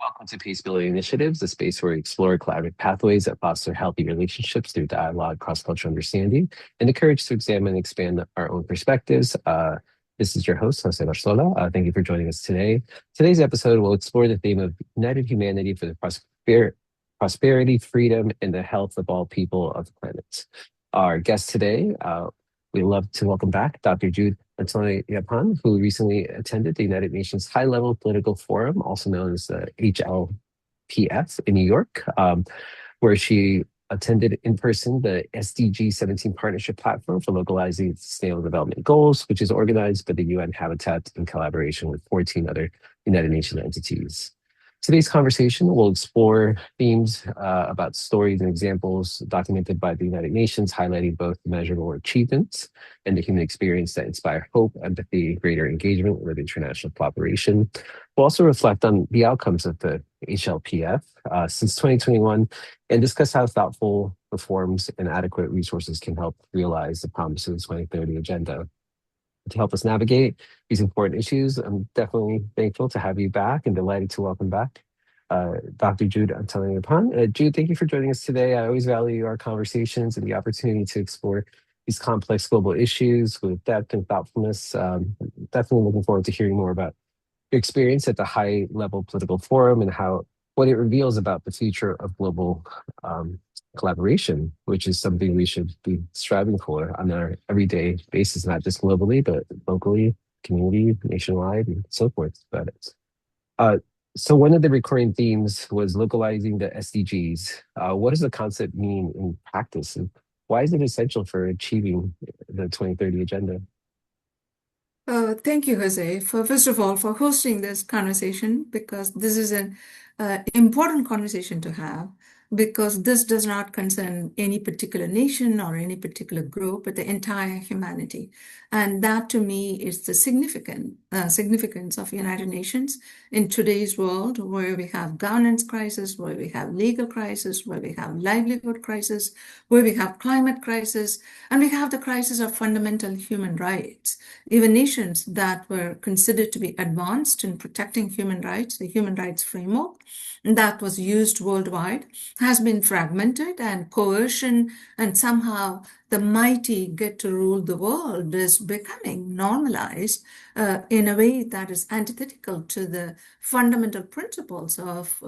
Welcome to Peacebuilding Initiatives, a space where we explore collaborative pathways that foster healthy relationships through dialogue, cross-cultural understanding, and the courage to examine and expand our own perspectives. This is your host, José Barzola. Thank you for joining us today. Today's episode will explore the theme of united humanity for the prosperity, freedom, and the health of all people of the planet. Our guest today, we'd love to welcome back Dr. Jude Antonyappan, who recently attended the United Nations High-Level Political Forum, also known as the HLPF in New York, where she attended in person the SDG 17 Partnership Platform for Localizing Sustainable Development Goals, which is organized by the UN Habitat in collaboration with 14 other United Nations entities. Today's conversation will explore themes about stories and examples documented by the United Nations, highlighting both measurable achievements and the human experience that inspire hope, empathy, greater engagement with international cooperation. We'll also reflect on the outcomes of the HLPF since 2021 and discuss how thoughtful reforms and adequate resources can help realize the promise of the 2030 agenda. To help us navigate these important issues, I'm definitely thankful to have you back and delighted to welcome back Dr. Jude Antonyappan. Jude, thank you for joining us today. I always value our conversations and the opportunity to explore these complex global issues with depth and thoughtfulness. Definitely looking forward to hearing more about your experience at the high-level political forum and what it reveals about the future of global collaboration, which is something we should be striving for on our everyday basis, not just globally, but locally, community, nationwide, and so forth. So one of the recurring themes was localizing the SDGs. What does the concept mean in practice, and why is it essential for achieving the 2030 agenda? Thank you, Jose, first of all, for hosting this conversation, because this is an important conversation to have, because this does not concern any particular nation or any particular group, but the entire humanity. And that, to me, is the significance of United Nations in today's world, where we have governance crisis, where we have legal crisis, where we have livelihood crisis, where we have climate crisis, and we have the crisis of fundamental human rights. Even nations that were considered to be advanced in protecting human rights, the human rights framework that was used worldwide, has been fragmented, and coercion and somehow the mighty get to rule the world is becoming normalized in a way that is antithetical to the fundamental principles of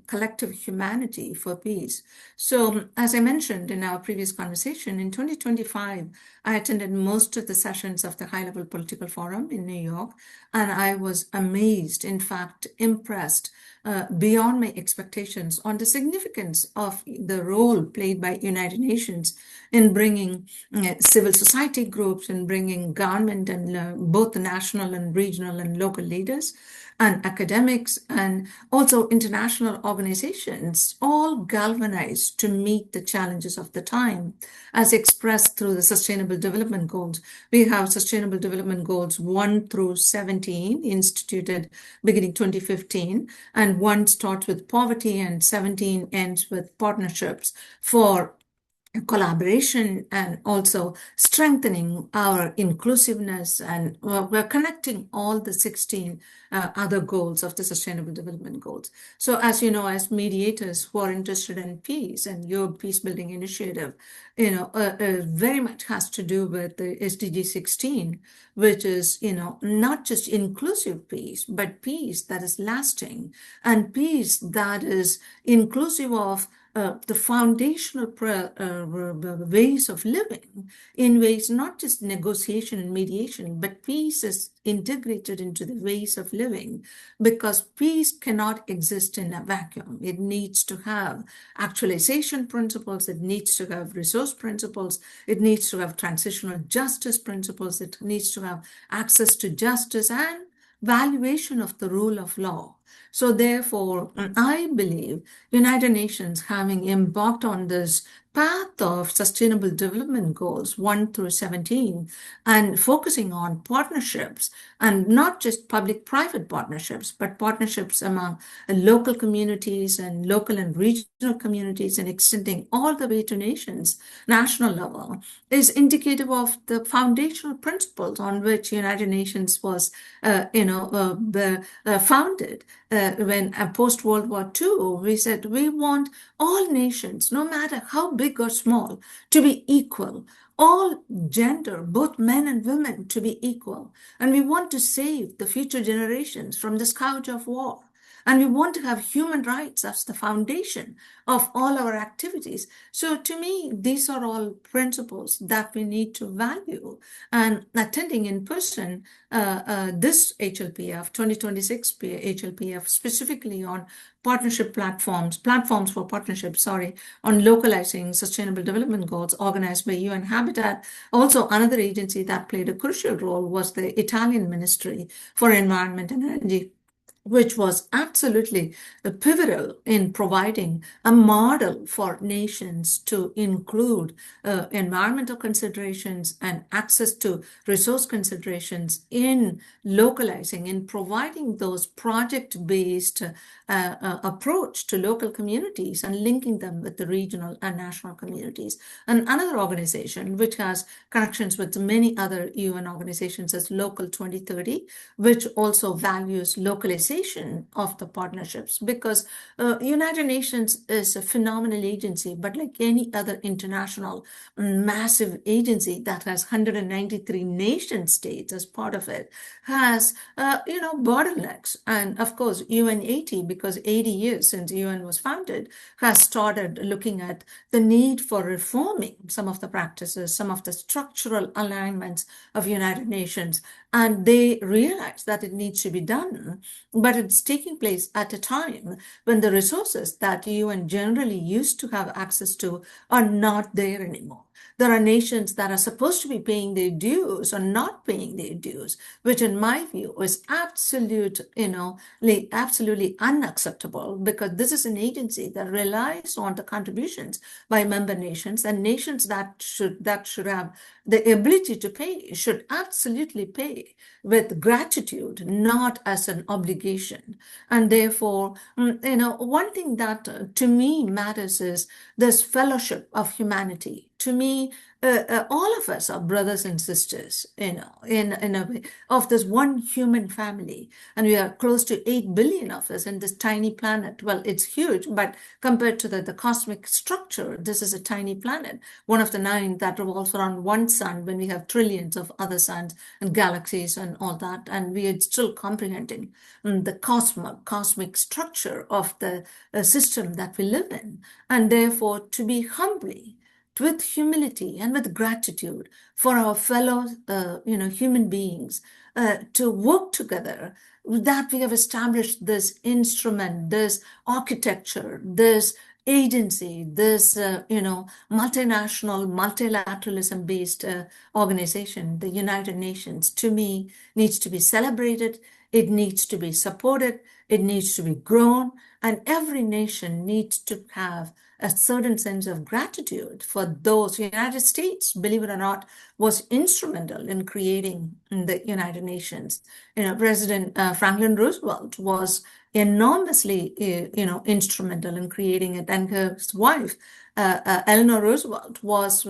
collective humanity for peace. So, as I mentioned in our previous conversation, in 2025, I attended most of the sessions of the High-Level Political Forum in New York, and I was amazed, in fact, impressed beyond my expectations on the significance of the role played by United Nations in bringing civil society groups and bringing government and both the national and regional and local leaders and academics and also international organizations, all galvanized to meet the challenges of the time as expressed through the Sustainable Development Goals. We have Sustainable Development Goals 1 through 17 instituted beginning 2015, and 1 starts with poverty and 17 ends with partnerships for collaboration and also strengthening our inclusiveness, and we're connecting all the 16 other goals of the Sustainable Development Goals. So as you know, as mediators who are interested in peace, and your Peacebuilding Initiative, very much has to do with the SDG 16, which is, not just inclusive peace, but peace that is lasting, and peace that is inclusive of the foundational ways of living, in ways not just negotiation and mediation, but peace is integrated into the ways of living, because peace cannot exist in a vacuum. It needs to have actualization principles, it needs to have resource principles, it needs to have transitional justice principles, it needs to have access to justice and valuation of the rule of law. So therefore, I believe United Nations, having embarked on this path of Sustainable Development Goals 1 through 17 and focusing on partnerships and not just public-private partnerships, but partnerships among local communities and local and regional communities and extending all the way to nations, national level, is indicative of the foundational principles on which United Nations was, founded. When post World War II, we said we want all nations, no matter how big or small, to be equal. All gender, both men and women, to be equal. And we want to save the future generations from the scourge of war. And we want to have human rights as the foundation of all our activities. So, to me, these are all principles that we need to value. And attending in person this HLPF, 2026 HLPF, specifically on platforms for partnership, sorry, on localizing sustainable development goals organized by UN Habitat. Also, another agency that played a crucial role was the Italian Ministry for Environment and Energy, which was absolutely pivotal in providing a model for nations to include environmental considerations and access to resource considerations in localizing, in providing those project-based approach to local communities and linking them with the regional and national communities. And another organization which has connections with many other UN organizations is Local 2030, which also values localization of the partnerships, because United Nations is a phenomenal agency, but like any other international massive agency that has 193 nation states as part of it, has bottlenecks. And of course, UN 80, because 80 years since UN was founded, has started looking at the need for reforming some of the practices, some of the structural alignments of United Nations, and they realize that it needs to be done, but it's taking place at a time when the resources that UN generally used to have access to are not there anymore. There are nations that are supposed to be paying their dues or not paying their dues, which in my view is absolutely unacceptable, because this is an agency that relies on the contributions by member nations, and nations that should have the ability to pay should absolutely pay with gratitude, not as an obligation. And therefore, one thing that to me matters is this fellowship of humanity. To me, all of us are brothers and sisters, in a way, of this one human family. And we are close to 8 billion of us in this tiny planet. Well, it's huge, but compared to the cosmic structure, this is a tiny planet, one of the 9 that revolves around one sun, when we have trillions of other suns and galaxies and all that. And we are still comprehending the cosmic structure of the system that we live in. And therefore, to be humbly, with humility and with gratitude for our fellow human beings, to work together, that we have established this instrument, this architecture, this agency, this multinational multilateralism based organization, the United Nations, to me needs to be celebrated, it needs to be supported, it needs to be grown, and every nation needs to have a certain sense of gratitude for those. The United States, believe it or not, was instrumental in creating the United Nations. President Franklin Roosevelt was enormously, instrumental in creating it, and his wife, Eleanor Roosevelt, was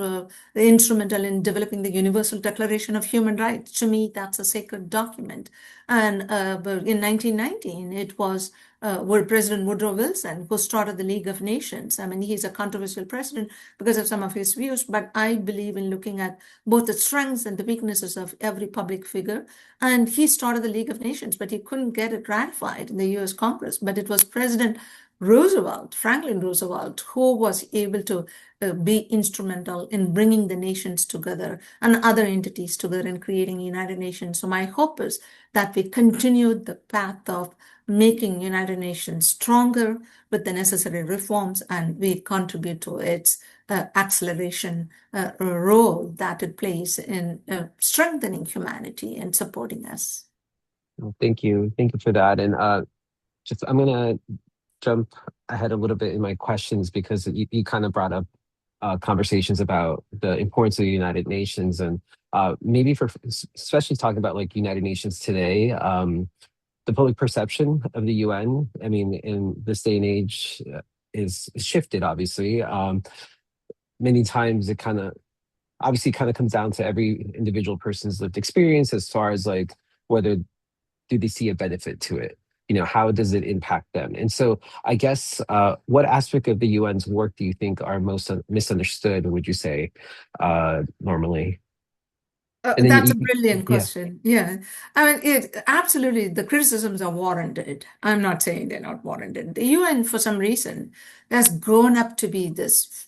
instrumental in developing the Universal Declaration of Human Rights. To me, that's a sacred document. And in 1919, it was President Woodrow Wilson who started the League of Nations. I mean, he's a controversial president because of some of his views, but I believe in looking at both the strengths and the weaknesses of every public figure. And he started the League of Nations, but he couldn't get it ratified in the US Congress. But it was President Franklin Roosevelt, who was able to be instrumental in bringing the nations together and other entities together in creating the United Nations. So my hope is that we continue the path of making United Nations stronger with the necessary reforms, and we contribute to its acceleration role that it plays in strengthening humanity and supporting us. Well, thank you. Thank you for that. And I'm going to jump ahead a little bit in my questions, because you kind of brought up conversations about the importance of the United Nations and maybe for especially talking about like United Nations today. The public perception of the UN, I mean, in this day and age, is shifted. Obviously, many times it kind of comes down to every individual person's lived experience as far as like whether do they see a benefit to it, how does it impact them. And so I guess what aspect of the UN's work do you think are most misunderstood, would you say, normally? And then That's a brilliant yeah. question. Yeah. I mean, absolutely, the criticisms are warranted. I'm not saying they're not warranted. The UN, for some reason, has grown up to be this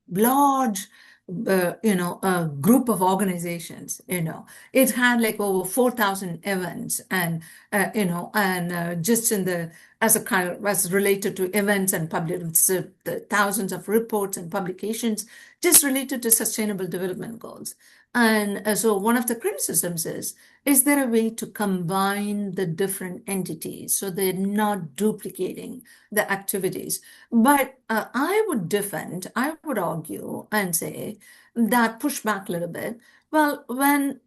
large, group of organizations. It had like over 4,000 events, and just in the as a kind of as related to events and public, the thousands of reports and publications just related to sustainable development goals. And so one of the criticisms is there a way to combine the different entities so they're not duplicating the activities? But I would argue and say that push back a little bit. Well, when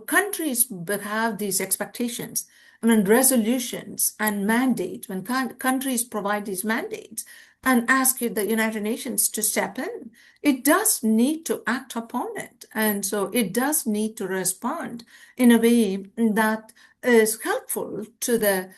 countries have these expectations, I mean, resolutions and mandates, when countries provide these mandates and ask the United Nations to step in, it does need to act upon it. And so it does need to respond in a way that is helpful to the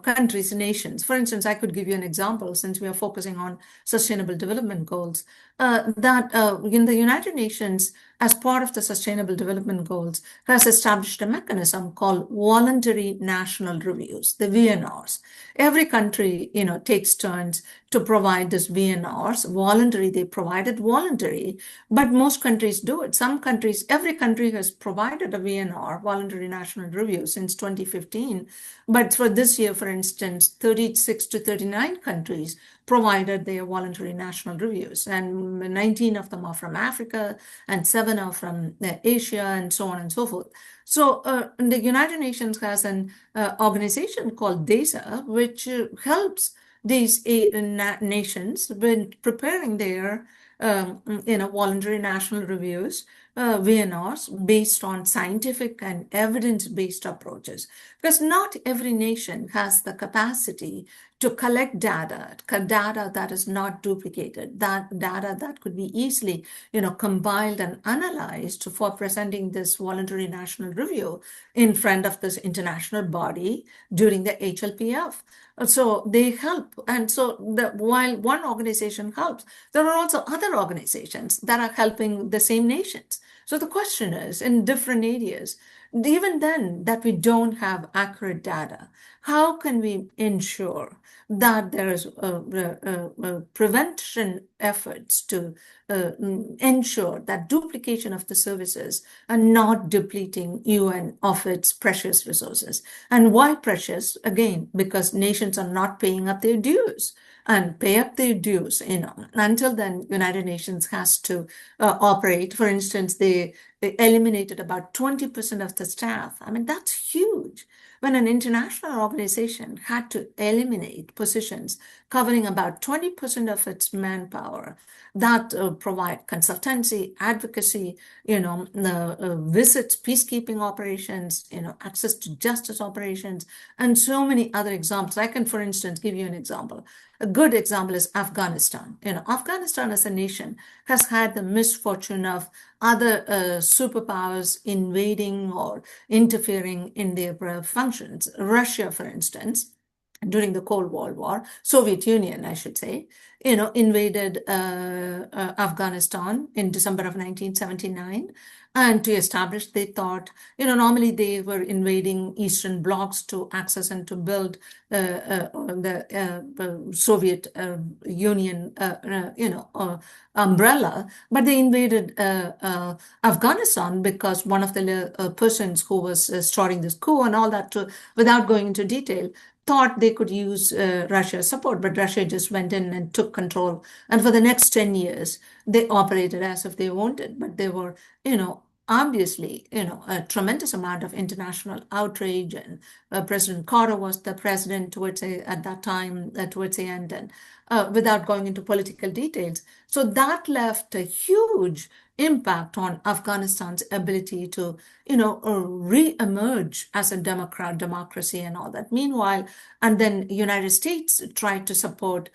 countries, nations. For instance, I could give you an example since we are focusing on sustainable development goals. That in the United Nations, as part of the Sustainable Development Goals, has established a mechanism called voluntary national reviews, the VNRs. Every country, takes turns to provide this VNRs. Voluntary, they provide it voluntary, but most countries do it. Some countries, every country has provided a VNR, voluntary national review, since 2015. But for this year, for instance, 36 to 39 countries provided their voluntary national reviews, and 19 of them are from Africa, and 7 are from Asia, and so on and so forth. So the United Nations has an organization called DESA, which helps these nations when preparing their voluntary national reviews, VNRs, based on scientific and evidence-based approaches. Because not every nation has the capacity to collect data that is not duplicated, that data that could be easily, compiled and analyzed for presenting this voluntary national review in front of this international body during the HLPF. So they help. And so while one organization helps, there are also other organizations that are helping the same nations. So the question is, in different areas, even then that we don't have accurate data, how can we ensure that there is prevention efforts to ensure that duplication of the services are not depleting UN of its precious resources? And why precious? Again, because nations are not paying up their dues. And pay up their dues, until then, United Nations has to operate. For instance, they eliminated about 20% of the staff. I mean, that's huge. When an international organization had to eliminate positions covering about 20% of its manpower that provide consultancy, advocacy, visits, peacekeeping operations, access to justice operations, and so many other examples. I can, for instance, give you an example. A good example is Afghanistan. Afghanistan as a nation has had the misfortune of other superpowers invading or interfering in their functions. Russia, for instance, during the Cold War, Soviet Union, I should say, invaded Afghanistan in December of 1979. And to establish, they thought, normally they were invading Eastern blocs to access and to build the Soviet Union, umbrella, but they invaded Afghanistan because one of the persons who was starting this coup and all that, without going into detail, thought they could use Russia's support, but Russia just went in and took control. And for the next 10 years, they operated as if they wanted, but they were, obviously, a tremendous amount of international outrage. And President Carter was the president at that time, towards the end. without going into political details. So that left a huge impact on Afghanistan's ability to, re-emerge as a democracy and all that. Meanwhile, and then United States tried to support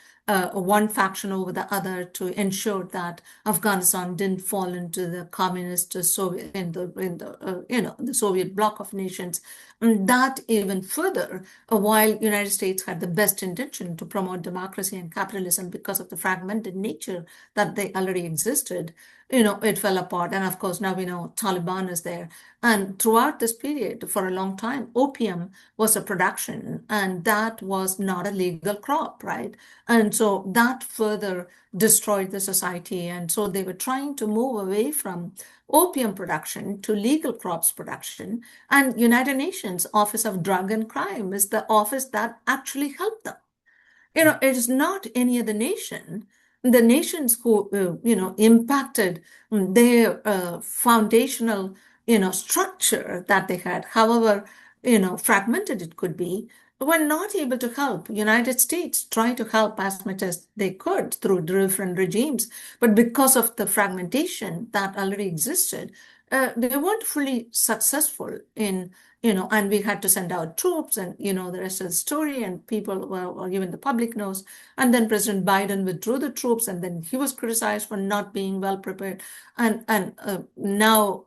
one faction over the other to ensure that Afghanistan didn't fall into the communist Soviet the Soviet bloc of nations. And that even further, while United States had the best intention to promote democracy and capitalism because of the fragmented nature that they already existed, it fell apart. And of course, now we know Taliban is there. And throughout this period, for a long time, opium was a production, and that was not a legal crop, right? And so that further destroyed the society. And so they were trying to move away from opium production to legal crops production. And United Nations Office of Drug and Crime is the office that actually helped them. It is not any other nation. The nations who, impacted their foundational, structure that they had, however, fragmented it could be, were not able to help. United States tried to help as much as they could through different regimes, but because of the fragmentation that already existed, they weren't fully successful in and we had to send out troops, and the rest of the story, and people, or even the public knows. And then President Biden withdrew the troops, and then he was criticized for not being well prepared. And now,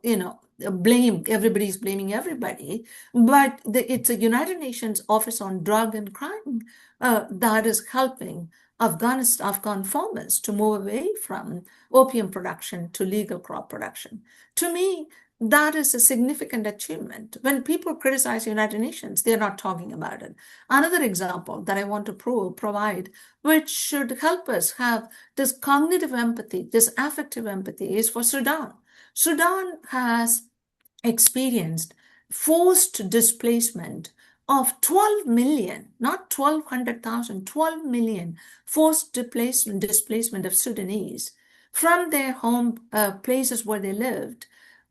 everybody's blaming everybody. But it's a United Nations Office on Drug and Crime that is helping Afghan farmers to move away from opium production to legal crop production. To me, that is a significant achievement. When people criticize the United Nations, they're not talking about it. Another example that I want to provide, which should help us have this cognitive empathy, this affective empathy, is for Sudan. Sudan has experienced forced displacement of 12 million, not 1,200,000, 12 million forced displacement of Sudanese from their home places where they lived.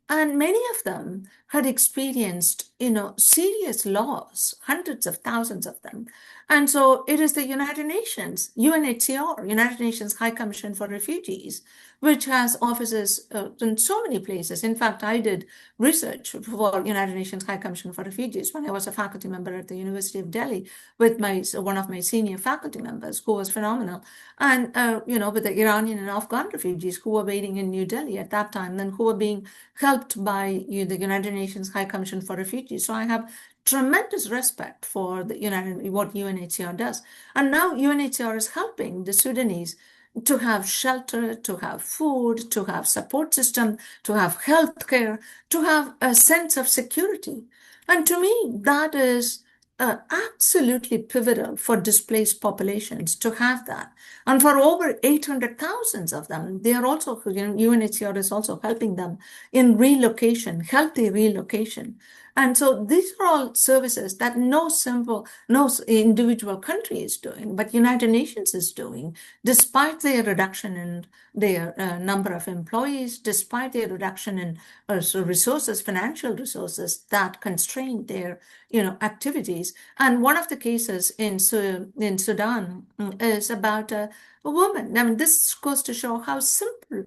And many of them had experienced, serious loss, hundreds of thousands of them. And so it is the United Nations, UNHCR, United Nations High Commission for Refugees, which has offices in so many places. In fact, I did research for United Nations High Commission for Refugees when I was a faculty member at the University of Delhi with one of my senior faculty members who was phenomenal. And, with the Iranian and Afghan refugees who were waiting in New Delhi at that time, then who were being helped by the United Nations High Commission for Refugees. So I have tremendous respect for what UNHCR does. And now UNHCR is helping the Sudanese to have shelter, to have food, to have support system, to have health care, to have a sense of security. And to me, that is absolutely pivotal for displaced populations to have that. And for over 800,000 of them, they are also, UNHCR is also helping them in relocation, healthy relocation. And so these are all services that no individual country is doing, but United Nations is doing, despite their reduction in their number of employees, despite their reduction in resources, financial resources that constrain their activities. And one of the cases in Sudan is about a woman. I mean, this goes to show how simple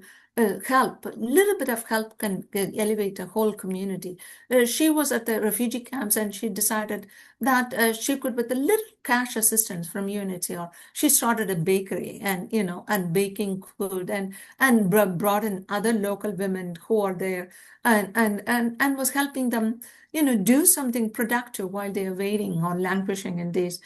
help, a little bit of help can elevate a whole community. She was at the refugee camps, and she decided that she could, with a little cash assistance from UNHCR, she started a bakery and baking food and brought in other local women who are there and was helping them do something productive while they are waiting or languishing in these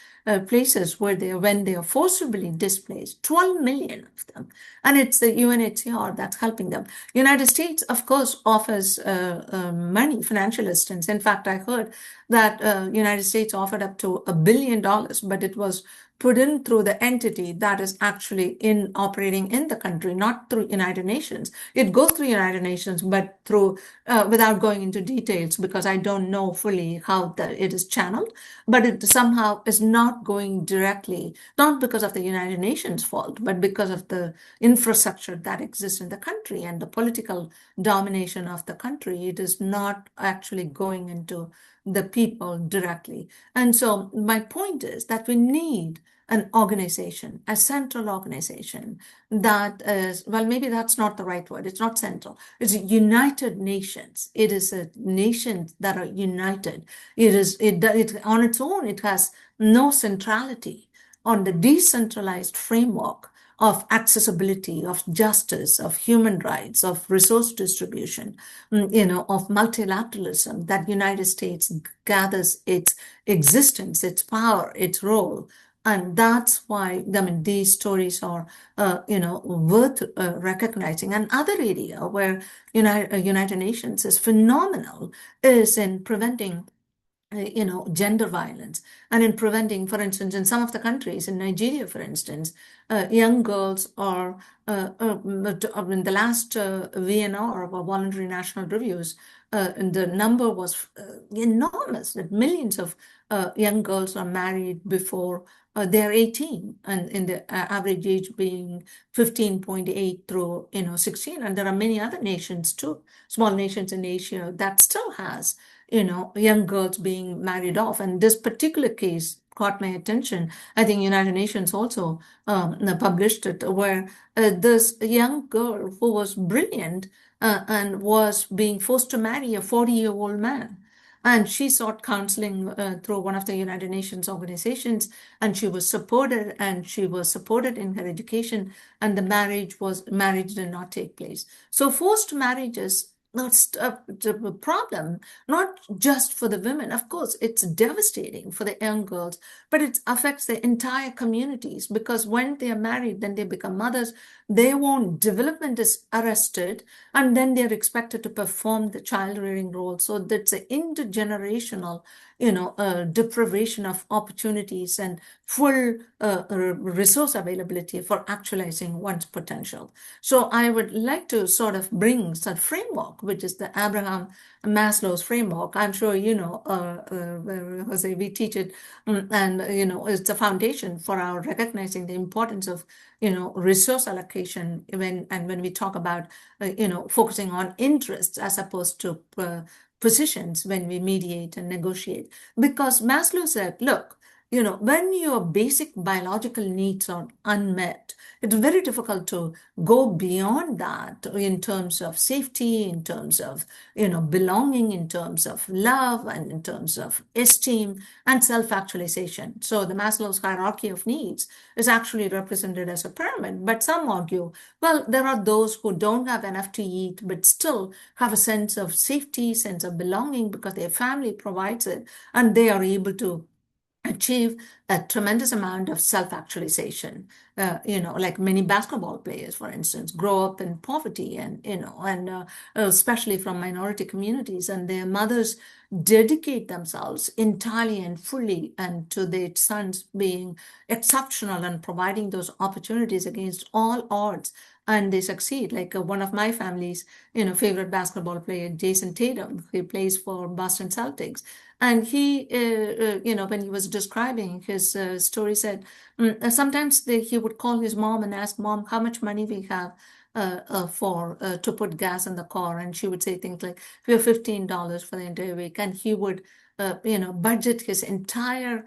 places when they are forcibly displaced. 12 million of them, and it's the UNHCR that's helping them. United States, of course, offers money, financial assistance. In fact, I heard that United States offered up to $1 billion, but it was put in through the entity that is actually operating in the country, not through United Nations. It goes through United Nations, but through without going into details, because I don't know fully how it is channeled, but it somehow is not going directly, not because of the United Nations fault, but because of the infrastructure that exists in the country and the political domination of the country. It is not actually going into the people directly. And so my point is that we need an organization, a central organization that is, well, maybe that's not the right word. It's not central. It's United Nations. It is a nations that are united. It on its own, it has no centrality on the decentralized framework of accessibility, of justice, of human rights, of resource distribution, of multilateralism, that United States gathers its existence, its power, its role. And that's why, I mean, these stories are, worth recognizing. Another area where United Nations is phenomenal is in preventing gender violence and in preventing, for instance, in some of the countries, in Nigeria, for instance, young girls are, in the last VNR, or Voluntary National Reviews, and the number was enormous, that millions of young girls are married before they're 18, and in the average age being 15.8 through 16. And there are many other nations too, small nations in Asia, that still has young girls being married off. And this particular case caught my attention. I think United Nations also published it, where this young girl who was brilliant and was being forced to marry a 40-year-old man. And she sought counseling through one of the United Nations organizations, and she was supported, in her education, and the marriage did not take place. So forced marriages, that's a problem, not just for the women. Of course, it's devastating for the young girls, but it affects the entire communities, because when they are married, then they become mothers, their own development is arrested, and then they're expected to perform the child rearing role. So that's an intergenerational, deprivation of opportunities and full resource availability for actualizing one's potential. So I would like to sort of bring some framework, which is the Abraham Maslow's framework. I'm sure Jose, we teach it, and it's a foundation for our recognizing the importance of resource allocation when we talk about focusing on interests as opposed to positions when we mediate and negotiate. Because Maslow said, look, when your basic biological needs are unmet, it's very difficult to go beyond that in terms of safety, in terms of, belonging, in terms of love, and in terms of esteem and self-actualization. So the Maslow's hierarchy of needs is actually represented as a pyramid. But some argue, well, there are those who don't have enough to eat, but still have a sense of safety, sense of belonging, because their family provides it, and they are able to achieve a tremendous amount of self-actualization. Like many basketball players, for instance, grow up in poverty, and especially from minority communities, and their mothers dedicate themselves entirely and fully and to their sons being exceptional and providing those opportunities against all odds, and they succeed. Like one of my family's favorite basketball player, Jason Tatum, he plays for Boston Celtics. And he, when he was describing his story, said sometimes he would call his mom and ask, Mom, how much money we have to put gas in the car. And she would say things like, we have $15 for the entire week. And he would, budget his entire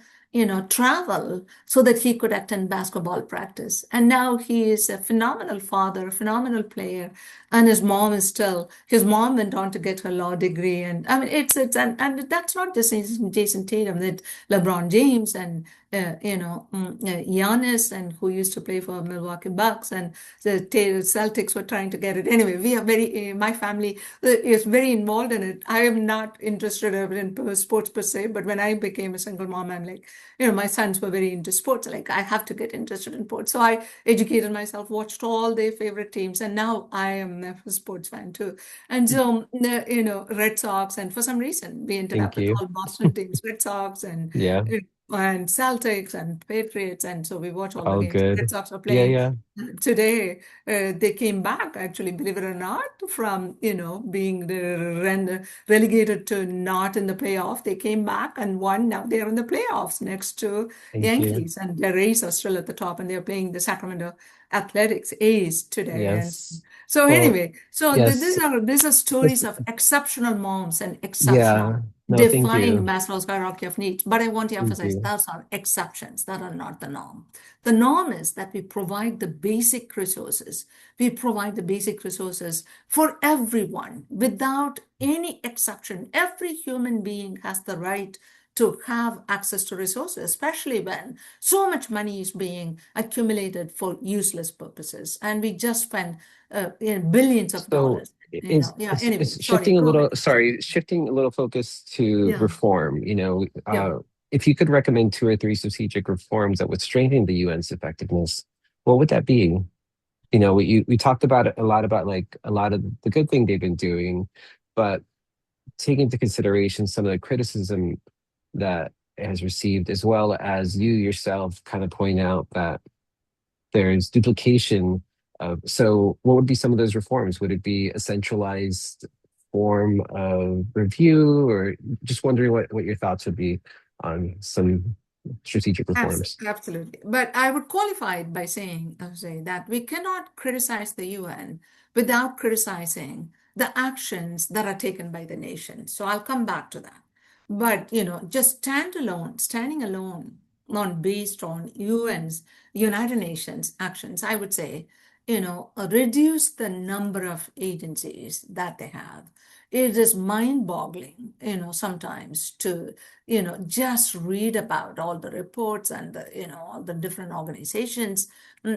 travel so that he could attend basketball practice. And now he is a phenomenal father, a phenomenal player. And his mom went on to get her law degree. And I mean, and that's not just Jason Tatum, that LeBron James and, Giannis, and who used to play for Milwaukee Bucks, and the Celtics were trying to get it. Anyway, my family is very involved in it. I am not interested in sports per se, but when I became a single mom, I'm like, my sons were very into sports. Like, I have to get interested in sports. So I educated myself, watched all their favorite teams, and now I am a sports fan too. And so, Red Sox, and for some reason, we ended Thank up with you. all Boston teams, Red Sox Yeah, and Celtics and Patriots, and so we watch all the all games. Red good. Sox are Yeah, playing yeah. today. They came back, actually, believe it or not, from being relegated to not in the playoff. They came back and won. Now they're in the playoffs next to Thank you. Yankees, and the Rays are still at the top, and they're playing the Sacramento Athletics A's today. And Yes. so Well, anyway, so yes. these are It's, stories of exceptional moms and exceptional yeah. No, thank defying you. Maslow's hierarchy of needs. But I want to Thank emphasize you. those are exceptions. That are not the norm. The norm is that we provide the basic resources. We provide the basic resources for everyone without any exception. Every human being has the right to have access to resources, especially when so much money is being accumulated for useless purposes. And we just spend billions of So dollars. Yeah, anyway, sorry, shifting a go little, ahead. sorry, shifting a little focus to Yeah, reform, yeah. if you could recommend two or three strategic reforms that would strengthen the UN's effectiveness, what would that be? We talked about a lot about like a lot of the good thing they've been doing, but taking into consideration some of the criticism that it has received, as well as you yourself kind of point out that there's duplication of, so what would be some of those reforms? Would it be a centralized form of review, or just wondering what your thoughts would be on some strategic reforms? Absolutely. But I would qualify it by saying, Jose, that we cannot criticize the UN without criticizing the actions that are taken by the nation. So I'll come back to that. But, just standing alone based on United Nations actions, I would say, reduce the number of agencies that they have. It is mind-boggling, sometimes to just read about all the reports and all the different organizations.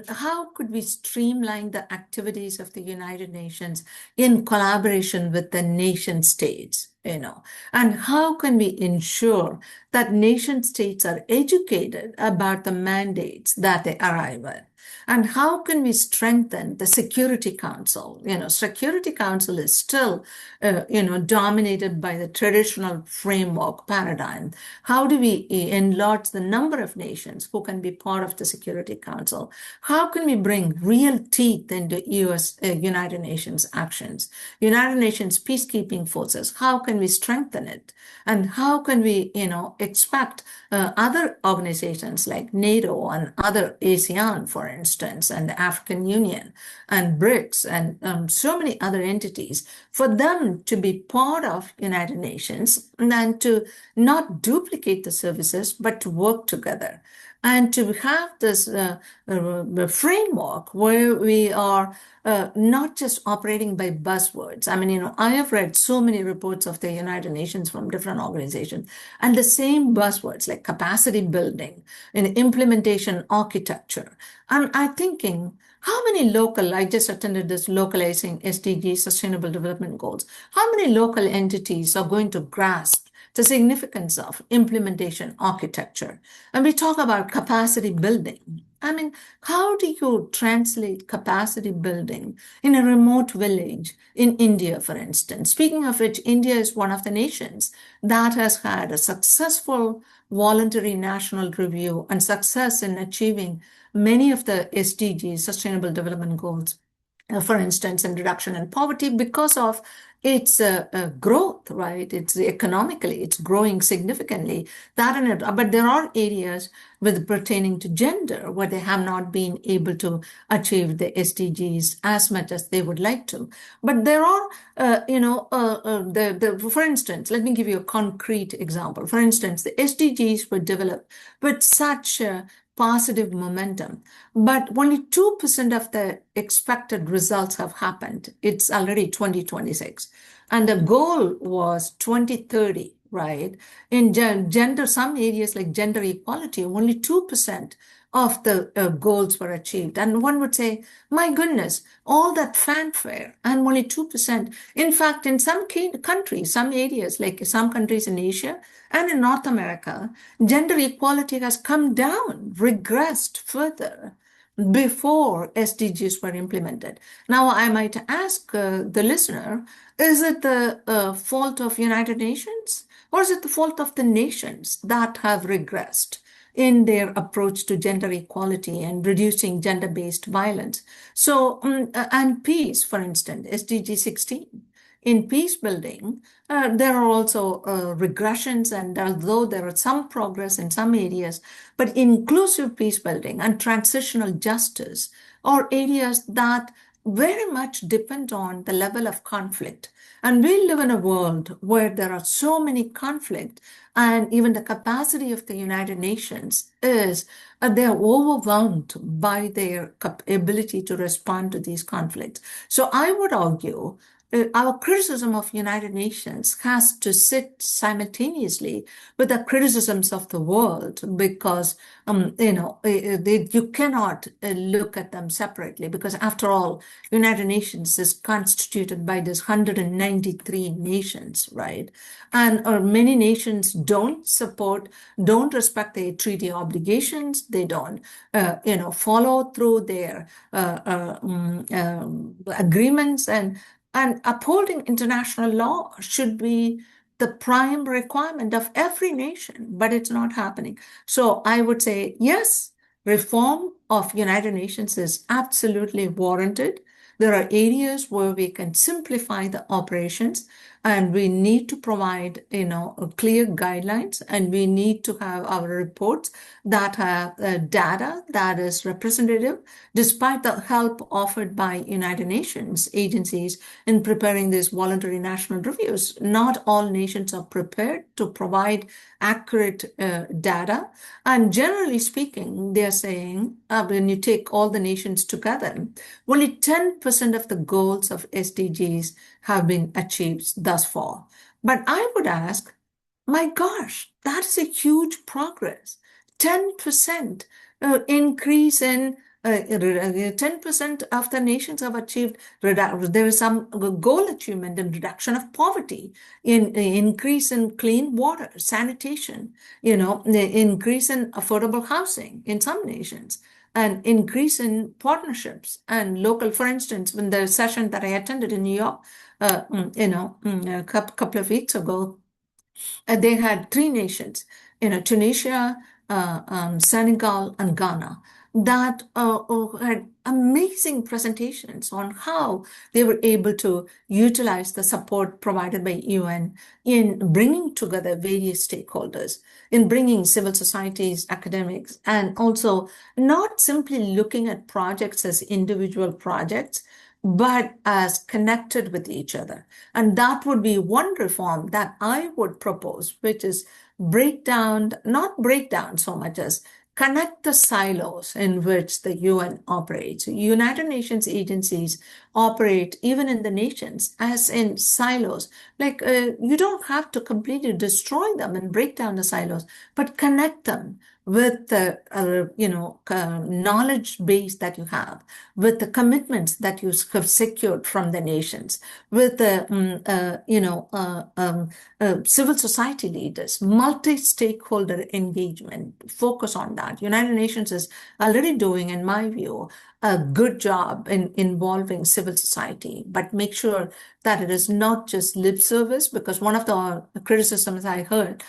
How could we streamline the activities of the United Nations in collaboration with the nation states? And how can we ensure that nation states are educated about the mandates that they arrive at? And how can we strengthen the Security Council? Security Council is still, dominated by the traditional framework paradigm. How do we enlarge the number of nations who can be part of the Security Council? How can we bring real teeth into United Nations actions? United Nations peacekeeping forces, how can we strengthen it? And how can we, expect other organizations like NATO and other ASEAN, for instance, and the African Union and BRICS and so many other entities, for them to be part of United Nations and to not duplicate the services, but to work together and to have this framework where we are not just operating by buzzwords. I mean, I have read so many reports of the United Nations from different organizations, and the same buzzwords like capacity building and implementation architecture. And I'm thinking, how many I just attended this localizing SDG Sustainable Development Goals. How many local entities are going to grasp the significance of implementation architecture? And we talk about capacity building. I mean, how do you translate capacity building in a remote village in India, for instance? Speaking of which, India is one of the nations that has had a successful voluntary national review and success in achieving many of the SDGs, Sustainable Development Goals, for instance, in reduction in poverty because of its growth, right? It's economically, it's growing significantly. But there are areas with pertaining to gender where they have not been able to achieve the SDGs as much as they would like to. But there are, for instance, let me give you a concrete example. For instance, the SDGs were developed with such positive momentum, but only 2% of the expected results have happened. It's already 2026. And the goal was 2030, right? In gender, some areas like gender equality, only 2% of the goals were achieved. And one would say, my goodness, all that fanfare and only 2%. In fact, in some countries, some areas, like some countries in Asia and in North America, gender equality has come down, regressed further before SDGs were implemented. Now, I might ask the listener, is it the fault of United Nations, or is it the fault of the nations that have regressed in their approach to gender equality and reducing gender-based violence? So, and peace, for instance, SDG 16. In peace building, there are also regressions, and although there is some progress in some areas, but inclusive peace building and transitional justice are areas that very much depend on the level of conflict. And we live in a world where there are so many conflicts, and even the capacity of the United Nations is they're overwhelmed by their ability to respond to these conflicts. So I would argue our criticism of United Nations has to sit simultaneously with the criticisms of the world, because you cannot look at them separately, because after all, United Nations is constituted by this 193 nations, right? And many nations don't respect their treaty obligations. They don't, follow through their agreements, and upholding international law should be the prime requirement of every nation, but it's not happening. So I would say, yes, reform of United Nations is absolutely warranted. There are areas where we can simplify the operations, and we need to provide, clear guidelines, and we need to have our reports that have data that is representative, despite the help offered by United Nations agencies in preparing these voluntary national reviews. Not all nations are prepared to provide accurate data. And generally speaking, they're saying when you take all the nations together, only 10% of the goals of SDGs have been achieved thus far. But I would ask, my gosh, that is a huge progress. 10% increase in 10% of the nations have achieved, there is some goal achievement in reduction of poverty, in increase in clean water, sanitation, increase in affordable housing in some nations, and increase in partnerships and local. For instance, when the session that I attended in New York, a couple of weeks ago, they had three nations, Tunisia, Senegal, and Ghana, that had amazing presentations on how they were able to utilize the support provided by UN in bringing together various stakeholders, in bringing civil societies, academics, and also not simply looking at projects as individual projects, but as connected with each other. And that would be one reform that I would propose, which is not break down so much as connect the silos in which the UN operates. United Nations agencies operate even in the nations as in silos. Like you don't have to completely destroy them and break down the silos, but connect them with the knowledge base that you have, with the commitments that you have secured from the nations, with the civil society leaders, multi-stakeholder engagement. Focus on that. United Nations is already doing, in my view, a good job in involving civil society, but make sure that it is not just lip service, because one of the criticisms I heard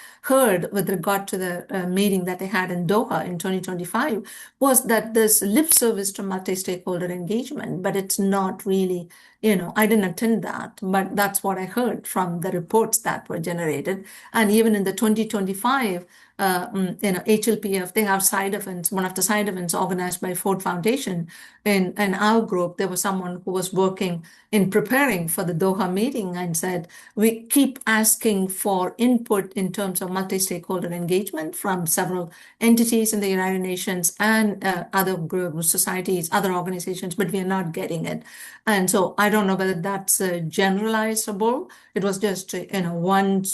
with regard to the meeting that they had in Doha in 2025 was that there's lip service to multi-stakeholder engagement, but it's not really, I didn't attend that, but that's what I heard from the reports that were generated. And even in the 2025 HLPF, they have side events. One of the side events organized by Ford Foundation in our group, there was someone who was working in preparing for the Doha meeting and said, we keep asking for input in terms of multi-stakeholder engagement from several entities in the United Nations and other groups, societies, other organizations, but we are not getting it. And so I don't know whether that's generalizable. It was just one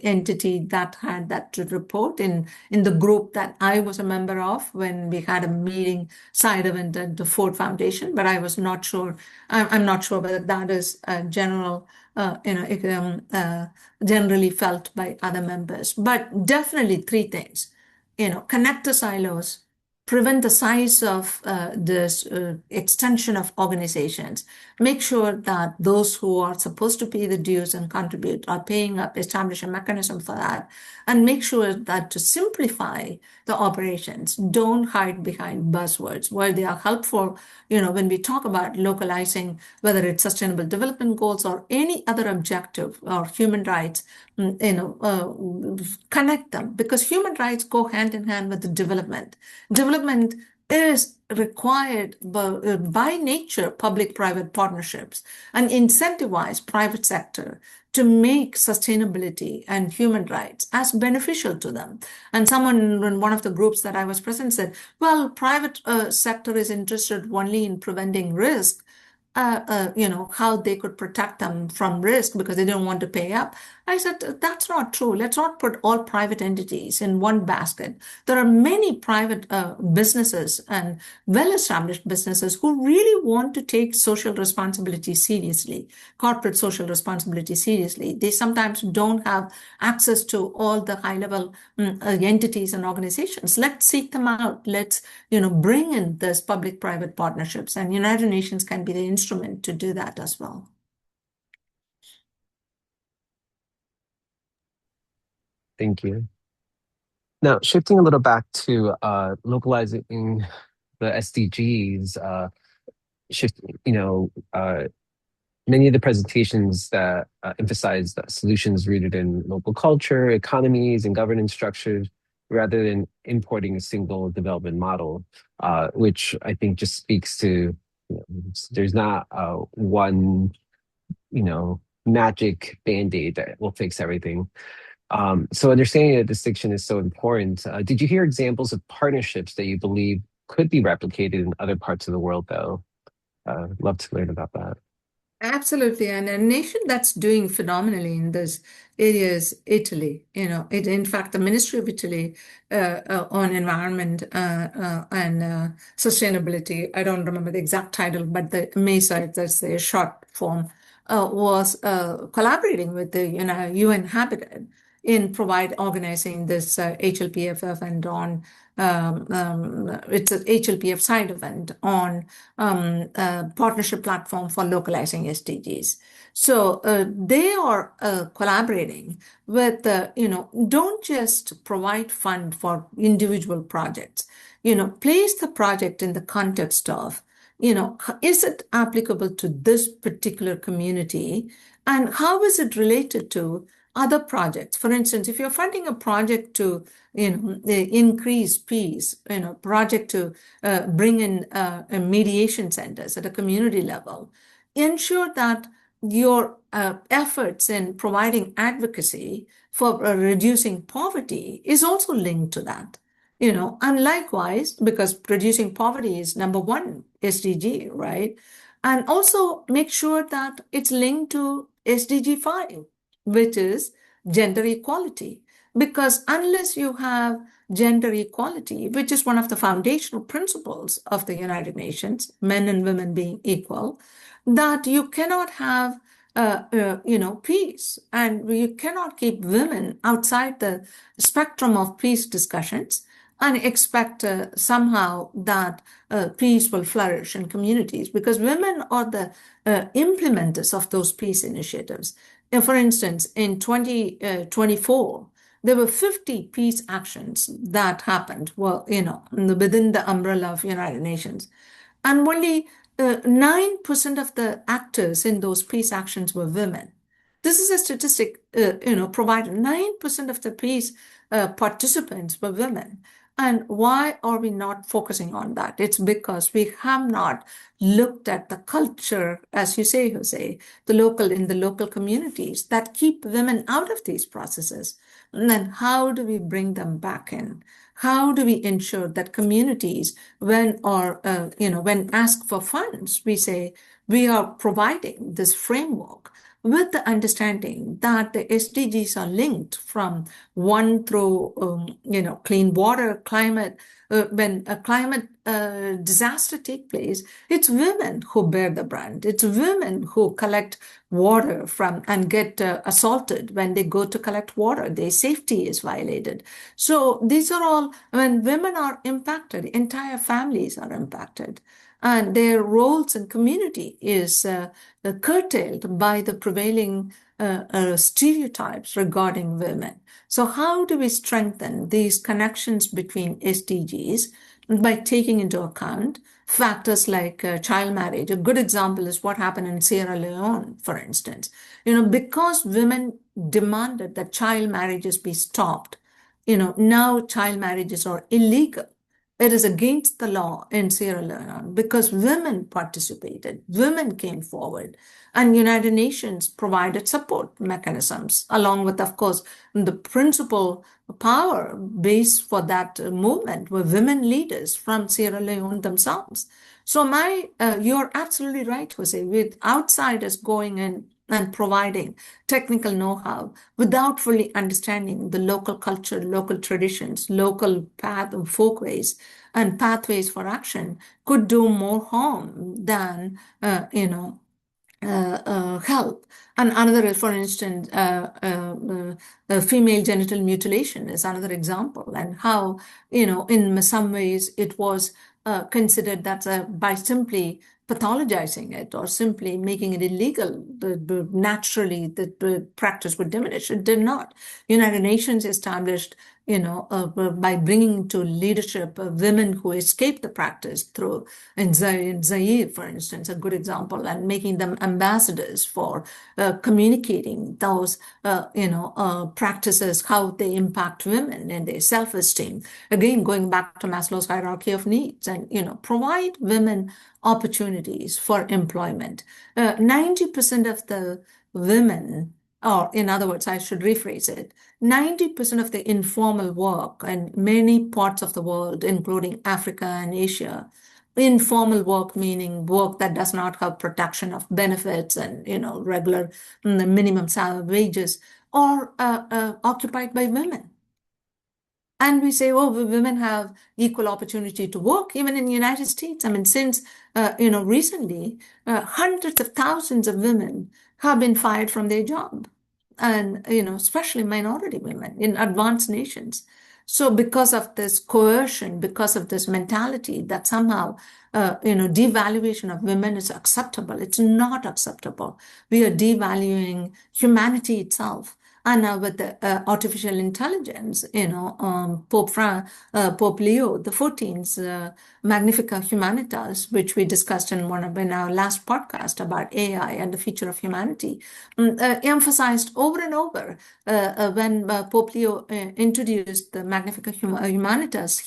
entity that had that report in the group that I was a member of when we had a meeting side event at the Ford Foundation, but I was not sure. I'm not sure whether that is generally felt by other members. But definitely three things: connect the silos, prevent the size of this extension of organizations, make sure that those who are supposed to pay the dues and contribute are paying up, establish a mechanism for that, and make sure that to simplify the operations, don't hide behind buzzwords where they are helpful. When we talk about localizing, whether it's sustainable development goals or any other objective or human rights, connect them, because human rights go hand in hand with the development. Development is required by nature public-private partnerships and incentivize private sector to make sustainability and human rights as beneficial to them. And someone in one of the groups that I was present said, well, private sector is interested only in preventing risk, how they could protect them from risk because they don't want to pay up. I said, that's not true. Let's not put all private entities in one basket. There are many private businesses and well-established businesses who really want to take social responsibility seriously, corporate social responsibility seriously. They sometimes don't have access to all the high-level entities and organizations. Let's seek them out. Let's, bring in this public-private partnerships, and United Nations can be the instrument to do that as well. Thank you. Now, shifting a little back to localizing the SDGs, many of the presentations that emphasize the solutions rooted in local culture, economies, and governance structures, rather than importing a single development model, which I think just speaks to there's not one magic band-aid that will fix everything. So understanding the distinction is so important. Did you hear examples of partnerships that you believe could be replicated in other parts of the world, though? Love to learn about that. Absolutely. And a nation that's doing phenomenally in this area is Italy. In fact, the Ministry of Italy on Environment and Sustainability, I don't remember the exact title, but the MESA, that's the short form, was collaborating with the UN Habitat in organizing this HLPFF and on it's an HLPF side event on partnership platform for localizing SDGs. So they are collaborating with, don't just provide fund for individual projects, place the project in the context of, is it applicable to this particular community? And how is it related to other projects? For instance, if you're funding a project to increase peace, project to bring in mediation centers at a community level, ensure that your efforts in providing advocacy for reducing poverty is also linked to that. And likewise, because reducing poverty is number one SDG, right? And also make sure that it's linked to SDG 5, which is gender equality. Because unless you have gender equality, which is one of the foundational principles of the United Nations, men and women being equal, that you cannot have peace, and you cannot keep women outside the spectrum of peace discussions and expect somehow that peace will flourish in communities, because women are the implementers of those peace initiatives. For instance, in 2024, there were 50 peace actions that happened, within the umbrella of United Nations. And only 9% of the actors in those peace actions were women. This is a statistic, provided. 9% of the peace participants were women. And why are we not focusing on that? It's because we have not looked at the culture, as you say, Jose, in the local communities that keep women out of these processes. And then how do we bring them back in? How do we ensure that communities, when asked for funds, we say we are providing this framework with the understanding that the SDGs are linked from one through, clean water, climate. When a climate disaster takes place, it's women who bear the brunt. It's women who collect water from and get assaulted when they go to collect water. Their safety is violated. So these are all, when women are impacted, entire families are impacted, and their roles in community is curtailed by the prevailing stereotypes regarding women. So how do we strengthen these connections between SDGs by taking into account factors like child marriage? A good example is what happened in Sierra Leone, for instance. Because women demanded that child marriages be stopped, now child marriages are illegal It is against the law in Sierra Leone because women participated, women came forward, and United Nations provided support mechanisms, along with, of course, the principal power base for that movement were women leaders from Sierra Leone themselves. So you're absolutely right, José, with outsiders going in and providing technical know-how without fully understanding the local culture, local traditions, local path and folkways and pathways for action could do more harm than, help. And another is, for instance, female genital mutilation is another example, and how, in some ways it was considered that by simply pathologizing it or simply making it illegal, naturally the practice would diminish. It did not. United Nations established, by bringing to leadership women who escaped the practice through, in Zaire, for instance, a good example, and making them ambassadors for communicating those, practices, how they impact women and their self-esteem. Again, going back to Maslow's hierarchy of needs, and, provide women opportunities for employment. 90% of the women, or in other words, I should rephrase it, 90% of the informal work in many parts of the world, including Africa and Asia, informal work meaning work that does not have protection of benefits and, regular minimum salary wages, are occupied by women. And we say, oh, women have equal opportunity to work, even in the United States. I mean, since, recently, hundreds of thousands of women have been fired from their job. And, especially minority women in advanced nations. So because of this coercion, because of this mentality that somehow, devaluation of women is acceptable, it's not acceptable. We are devaluing humanity itself. And now with the artificial intelligence, Pope Leo the 14th's Magnifica Humanitas, which we discussed in our last podcast about AI and the future of humanity, emphasized over and over when Pope Leo introduced the Magnifica Humanitas.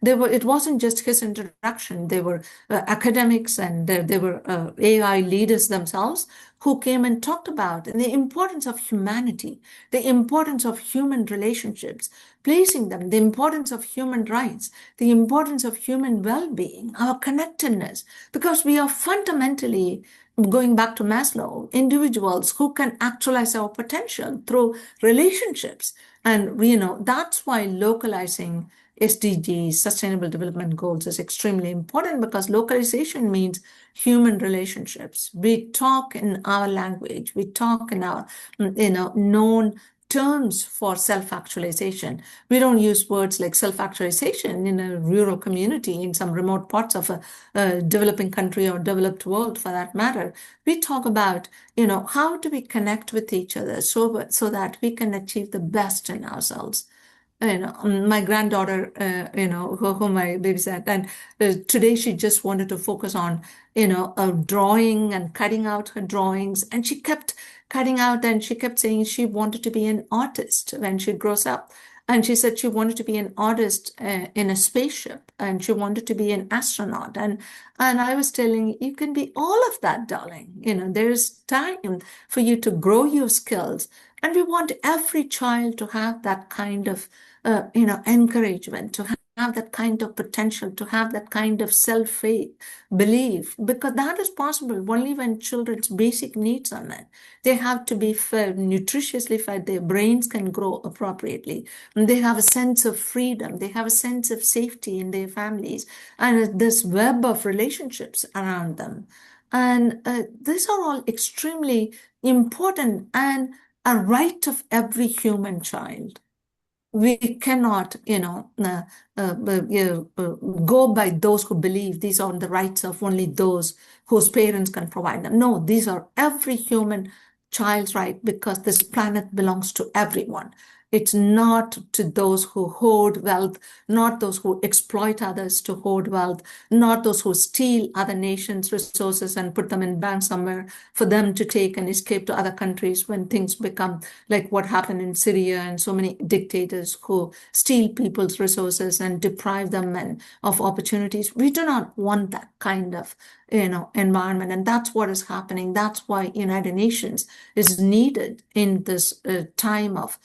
It wasn't just his introduction. They were academics and they were AI leaders themselves who came and talked about the importance of humanity, the importance of human relationships, placing them, the importance of human rights, the importance of human well-being, our connectedness, because we are fundamentally, going back to Maslow, individuals who can actualize our potential through relationships. And, that's why localizing SDGs, Sustainable Development Goals, is extremely important, because localization means human relationships. We talk in our language. We talk in our, known terms for self-actualization. We don't use words like self-actualization in a rural community, in some remote parts of a developing country or developed world for that matter. We talk about, how do we connect with each other so that we can achieve the best in ourselves. My granddaughter, whom I babysat, and today she just wanted to focus on, drawing and cutting out her drawings. And she kept cutting out, and she kept saying she wanted to be an artist when she grows up. And she said she wanted to be an artist in a spaceship, and she wanted to be an astronaut. And I was telling you can be all of that, darling. There's time for you to grow your skills. And we want every child to have that kind of, encouragement, to have that kind of potential, to have that kind of self-faith, belief, because that is possible only when children's basic needs are met. They have to be fed, nutritiously fed, their brains can grow appropriately, and they have a sense of freedom, they have a sense of safety in their families, and this web of relationships around them. And these are all extremely important and a right of every human child. We cannot, go by those who believe these are the rights of only those whose parents can provide them. No, these are every human child's right, because this planet belongs to everyone. It's not to those who hoard wealth, not those who exploit others to hoard wealth, not those who steal other nations' resources and put them in banks somewhere for them to take and escape to other countries when things become like what happened in Syria and so many dictators who steal people's resources and deprive them of opportunities. We do not want that kind of environment, and that's what is happening. That's why United Nations is needed in this time of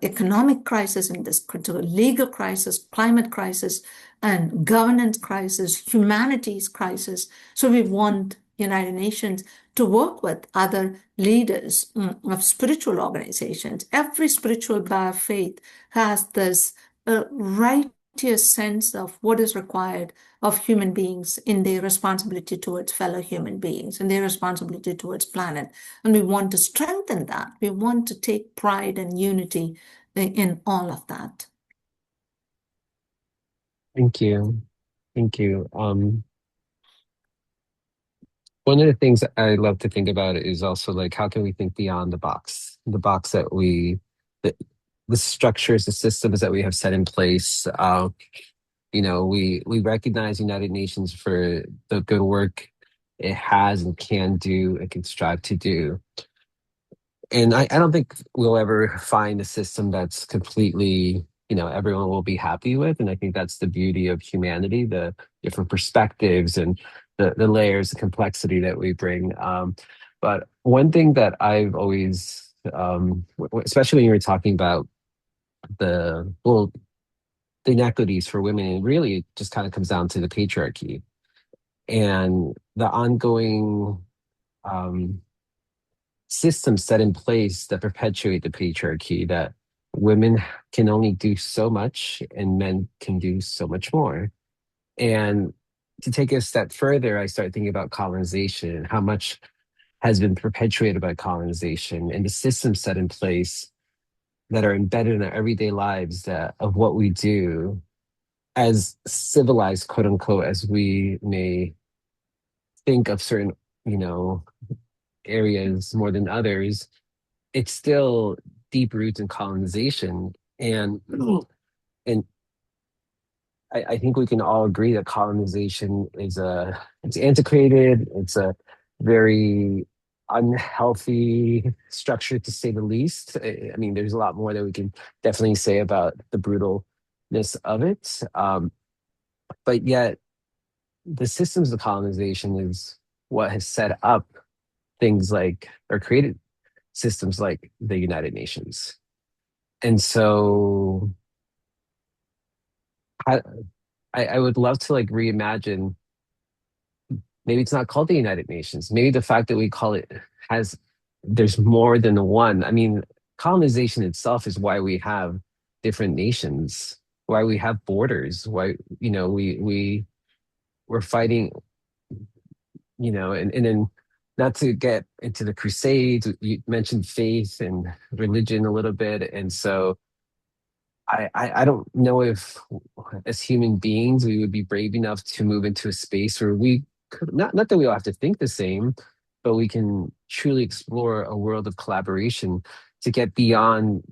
economic crisis, in this critical legal crisis, climate crisis, and governance crisis, humanities crisis. So we want United Nations to work with other leaders of spiritual organizations. Every spiritual bar of faith has this righteous sense of what is required of human beings in their responsibility towards fellow human beings and their responsibility towards planet. And we want to strengthen that. We want to take pride and unity in all of that. Thank you. Thank you. One of the things I love to think about is also like how can we think beyond the box that the structures, the systems that we have set in place. We recognize United Nations for the good work it has and can do, it can strive to do. And I don't think we'll ever find a system that's completely, everyone will be happy with. And I think that's the beauty of humanity, the different perspectives and the layers of complexity that we bring. But one thing that I've always, especially when you were talking about well, the inequities for women, it really just kind of comes down to the patriarchy and the ongoing systems set in place that perpetuate the patriarchy, that women can only do so much and men can do so much more. And to take it a step further, I start thinking about colonization and how much has been perpetuated by colonization and the systems set in place that are embedded in our everyday lives that of what we do as civilized, quote unquote, as we may think of certain, you know, areas more than others, it's still deep roots in colonization. And I think we can all agree that colonization it's antiquated, it's a very unhealthy structure to say the least. I mean, there's a lot more that we can definitely say about the brutalness of it. But yet the systems of colonization is what has set up things like or created systems like the United Nations. And so I, I would love to like reimagine. Maybe it's not called the United Nations. Maybe the fact that we call it has there's more than one. I mean, colonization itself is why we have different nations, why we have borders, why we're fighting, and then not to get into the Crusades. You mentioned faith and religion a little bit, and so I don't know if as human beings we would be brave enough to move into a space where we could not that we all have to think the same, but we can truly explore a world of collaboration to get beyond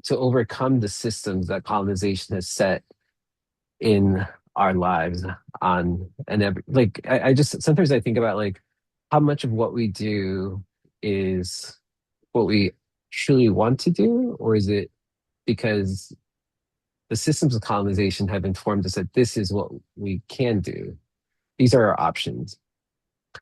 to overcome the systems that colonization has set in our lives on and every like I just sometimes I think about like how much of what we do is what we truly want to do, or is it because the systems of colonization have informed us that this is what we can do. These are our options.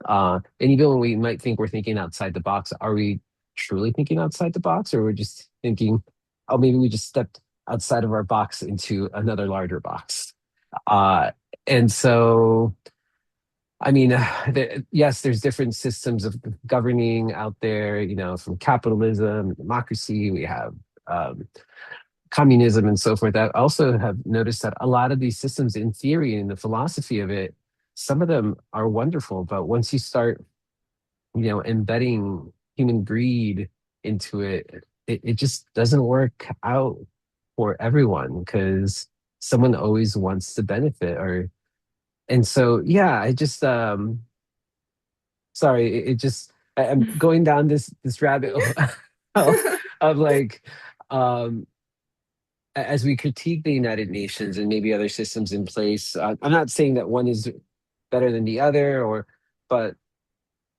And even when we might think we're thinking outside the box, are we truly thinking outside the box, or we're just thinking, oh, maybe we just stepped outside of our box into another larger box? Uh, and so, I mean, yes, there's different systems of governing out there, from capitalism, democracy, we have um, communism and so forth. I also have noticed that a lot of these systems, in theory and the philosophy of it, some of them are wonderful, but once you start, embedding human greed into it just doesn't work out for everyone because someone always wants to benefit and so yeah, I just sorry, I'm going down this rabbit hole of like um, as we critique the United Nations and maybe other systems in place, I'm not saying that one is better than the other, but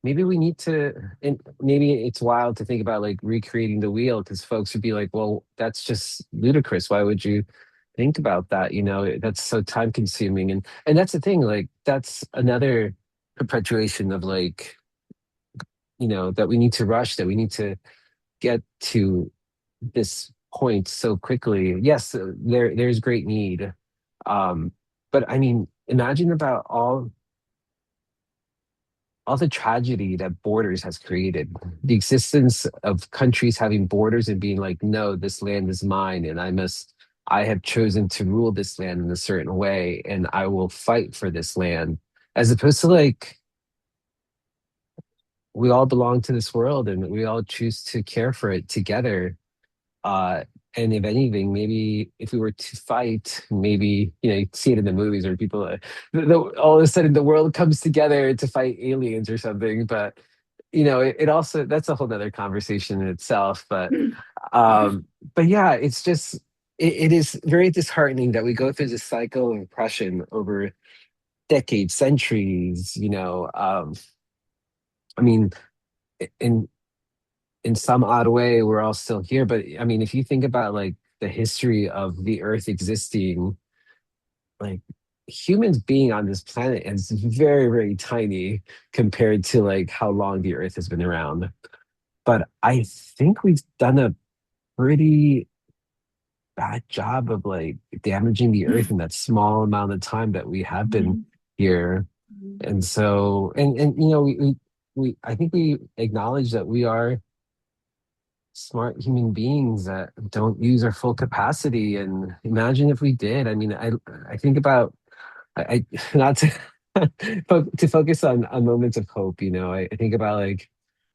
maybe we need to, and maybe it's wild to think about like recreating the wheel because folks would be like, well, that's just ludicrous. Why would you think about that? That's so time consuming. And that's the thing, like that's another perpetuation of like, that we need to rush, that we need to get to this point so quickly. Yes, there's great need. Um, but I mean, imagine about all the tragedy that borders has created, the existence of countries having borders and being like, no, this land is mine, and I have chosen to rule this land in a certain way, and I will fight for this land, as opposed to like, we all belong to this world and we all choose to care for it together. Uh, and if anything, maybe if we were to fight, maybe, you see it in the movies where people, all of a sudden the world comes together to fight aliens or something. But, it also, that's a whole nother conversation in itself. Um, but yeah, it's just, it is very disheartening that we go through this cycle of oppression over decades, centuries, I mean, in some odd way, we're all still here. But I mean, if you think about like the history of the Earth existing, like humans being on this planet is very, very tiny compared to like how long the Earth has been around. But I think we've done a pretty bad job of like damaging the Earth in that small amount of time that we have been here. And so, and we I think we acknowledge that we are smart human beings that don't use our full capacity. And imagine if we did. I mean, I think about I not to to focus on moments of hope. I think about like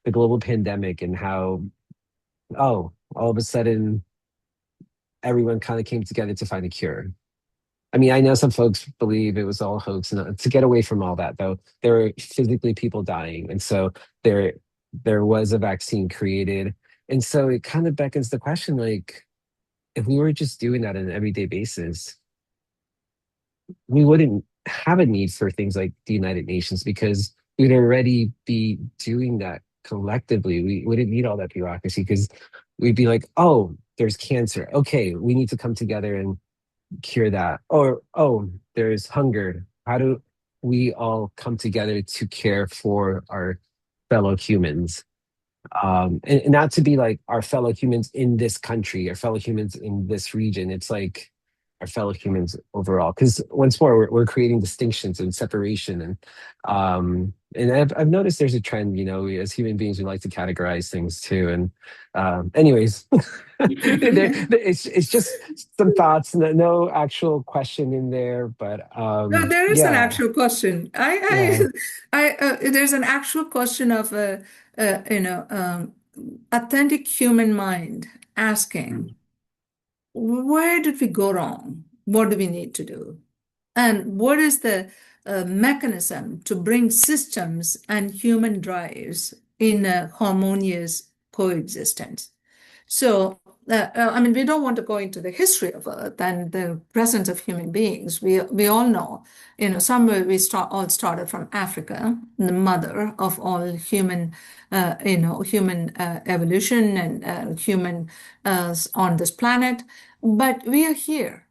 the global pandemic and how, all of a sudden everyone kind of came together to find a cure. I mean, I know some folks believe it was all hoax, and to get away from all that, though, there were physically people dying, and so there there was a vaccine created, and so it kind of beckons the question, like, if we were just doing that on an everyday basis, we wouldn't have a need for things like the United Nations because we'd already be doing that collectively. We wouldn't need all that bureaucracy because we'd be like, oh, there's cancer. Okay, we need to come together and cure that. Or, oh, there's hunger. How do we all come together to care for our fellow humans? And not to be like our fellow humans in this country, our fellow humans in this region. It's like our fellow humans overall. Because once more, we're creating distinctions and separation, and I've noticed there's a trend. As human beings, we like to categorize things too. And anyways, it's just some thoughts, no actual question in there, but No, there is an yeah, actual question. yeah. There's an actual question of authentic human mind asking, where did we go wrong? What do we need to do? And what is the mechanism to bring systems and human drives in a harmonious coexistence? So, I mean, we don't want to go into the history of Earth and the presence of human beings. We all know, somewhere all started from Africa, the mother of all human evolution and human on this planet. But we are here.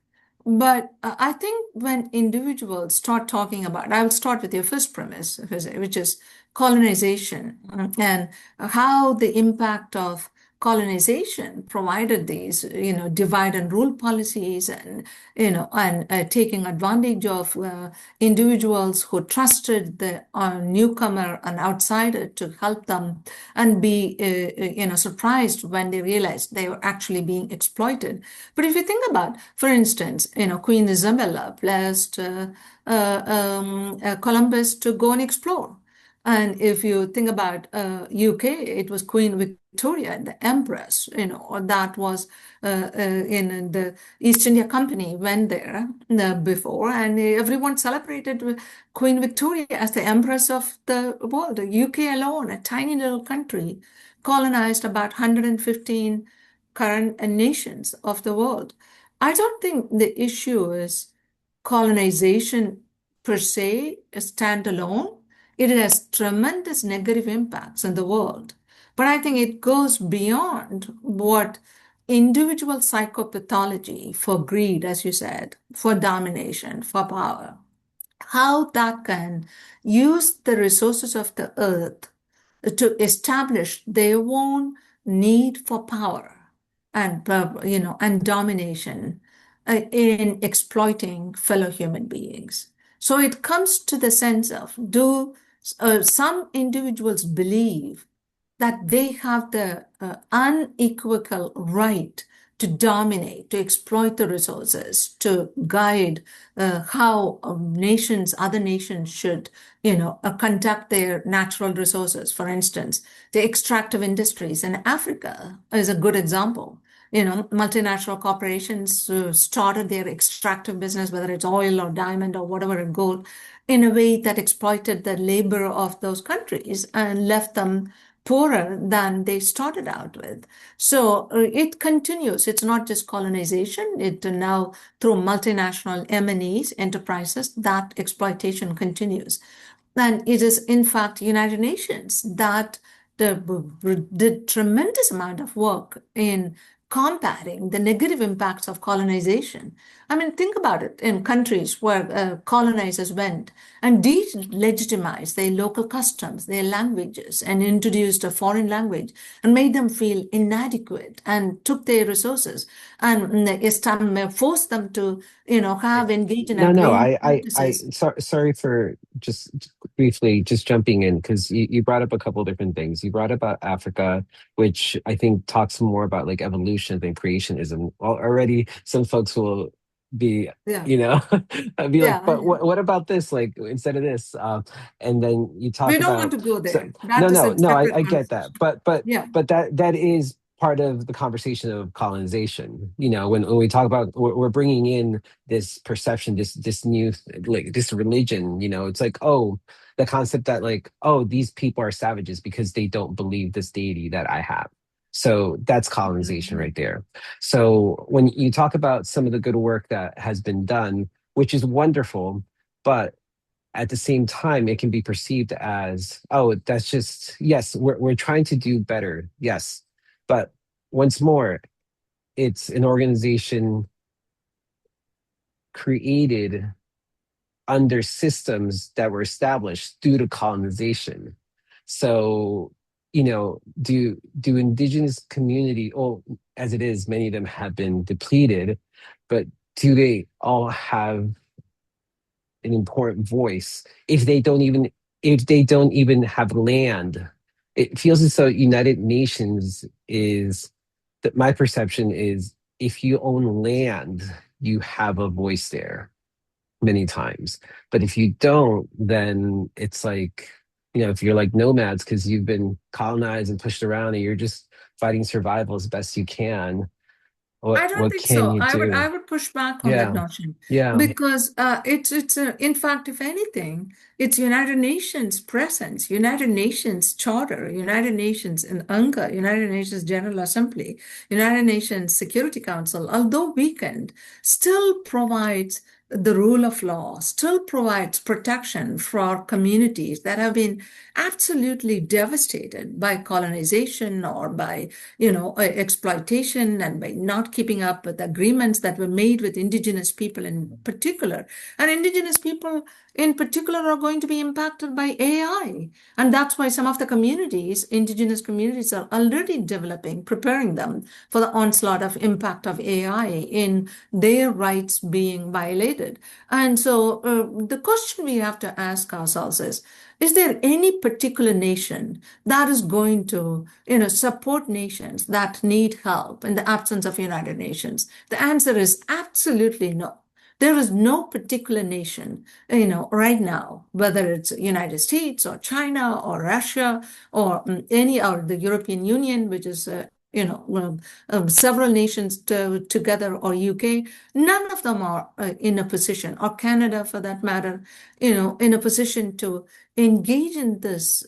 But I think when individuals start talking about, I will start with your first premise, Jose, which is colonization and how the impact of colonization provided these, divide and rule policies and, taking advantage of individuals who trusted the newcomer and outsider to help them and be, surprised when they realized they were actually being exploited. But if you think about, for instance, Queen Isabella blessed Columbus to go and explore. And if you think about UK, it was Queen Victoria, the Empress, that was in the East India Company went there before, and everyone celebrated Queen Victoria as the Empress of the world. The UK alone, a tiny little country, colonized about 115 current nations of the world. I don't think the issue is colonization per se, standalone. It has tremendous negative impacts in the world. But I think it goes beyond what individual psychopathology for greed, as you said, for domination, for power, how that can use the resources of the earth to establish their own need for power and and domination in exploiting fellow human beings. So it comes to the sense of, do some individuals believe that they have the unequivocal right to dominate, to exploit the resources, to guide how other nations should, conduct their natural resources. For instance, the extractive industries in Africa is a good example. Multinational corporations started their extractive business, whether it's oil or diamond or whatever, gold, in a way that exploited the labor of those countries and left them poorer than they started out with. So it continues. It's not just colonization. It now, through multinational M&Es, enterprises, that exploitation continues. And it is, in fact, United Nations that did tremendous amount of work in combating the negative impacts of colonization. I mean, think about it in countries where colonizers went and delegitimized their local customs, their languages, and introduced a foreign language and made them feel inadequate and took their resources and forced them to, have engaged in No, agrarian practices. sorry for just briefly just jumping in because you brought up a couple different things. You brought about Africa, which I think talks more about like evolution than creationism. Already, some folks will be, Yeah. you know, be like, Yeah, but yeah. what about this? Like instead of this, and then you talk We don't want about to go so there. That is a no, separate I get that, conversation. Yeah. but that is part of the conversation of colonization. You know, when we talk about we're bringing in this perception, this new like this religion, it's like, oh, the concept that like, oh, these people are savages because they don't believe this deity that I have. So that's colonization Mhm. right there. So when you talk about some of the good work that has been done, which is wonderful, but at the same time it can be perceived as, oh, that's just, yes, we're trying to do better, yes, but once more, it's an organization created under systems that were established due to colonization. So, do indigenous community, oh, as it is, many of them have been depleted, but do they all have an important voice if they don't even have land? It feels as though United Nations is that my perception is if you own land, you have a voice there many times. But if you don't, then it's like, if you're like nomads because you've been colonized and pushed around and you're just fighting survival as best you can, I don't what think can so. you I do? would push back on that Yeah, notion yeah. because in fact, if anything, it's United Nations presence, United Nations Charter, United Nations in UNGA, United Nations General Assembly, United Nations Security Council, although weakened, still provides the rule of law, still provides protection for communities that have been absolutely devastated by colonization or by exploitation and by not keeping up with agreements that were made with indigenous people in particular. And indigenous people in particular are going to be impacted by AI. And that's why some of the communities, indigenous communities, are already developing, preparing them for the onslaught of impact of AI in their rights being violated. And so the question we have to ask ourselves is there any particular nation that is going to, support nations that need help in the absence of United Nations? The answer is absolutely no. There is no particular nation, right now, whether it's United States or China or Russia or or the European Union, which is several nations together, or UK, none of them are in a position, or Canada for that matter, in a position to engage in this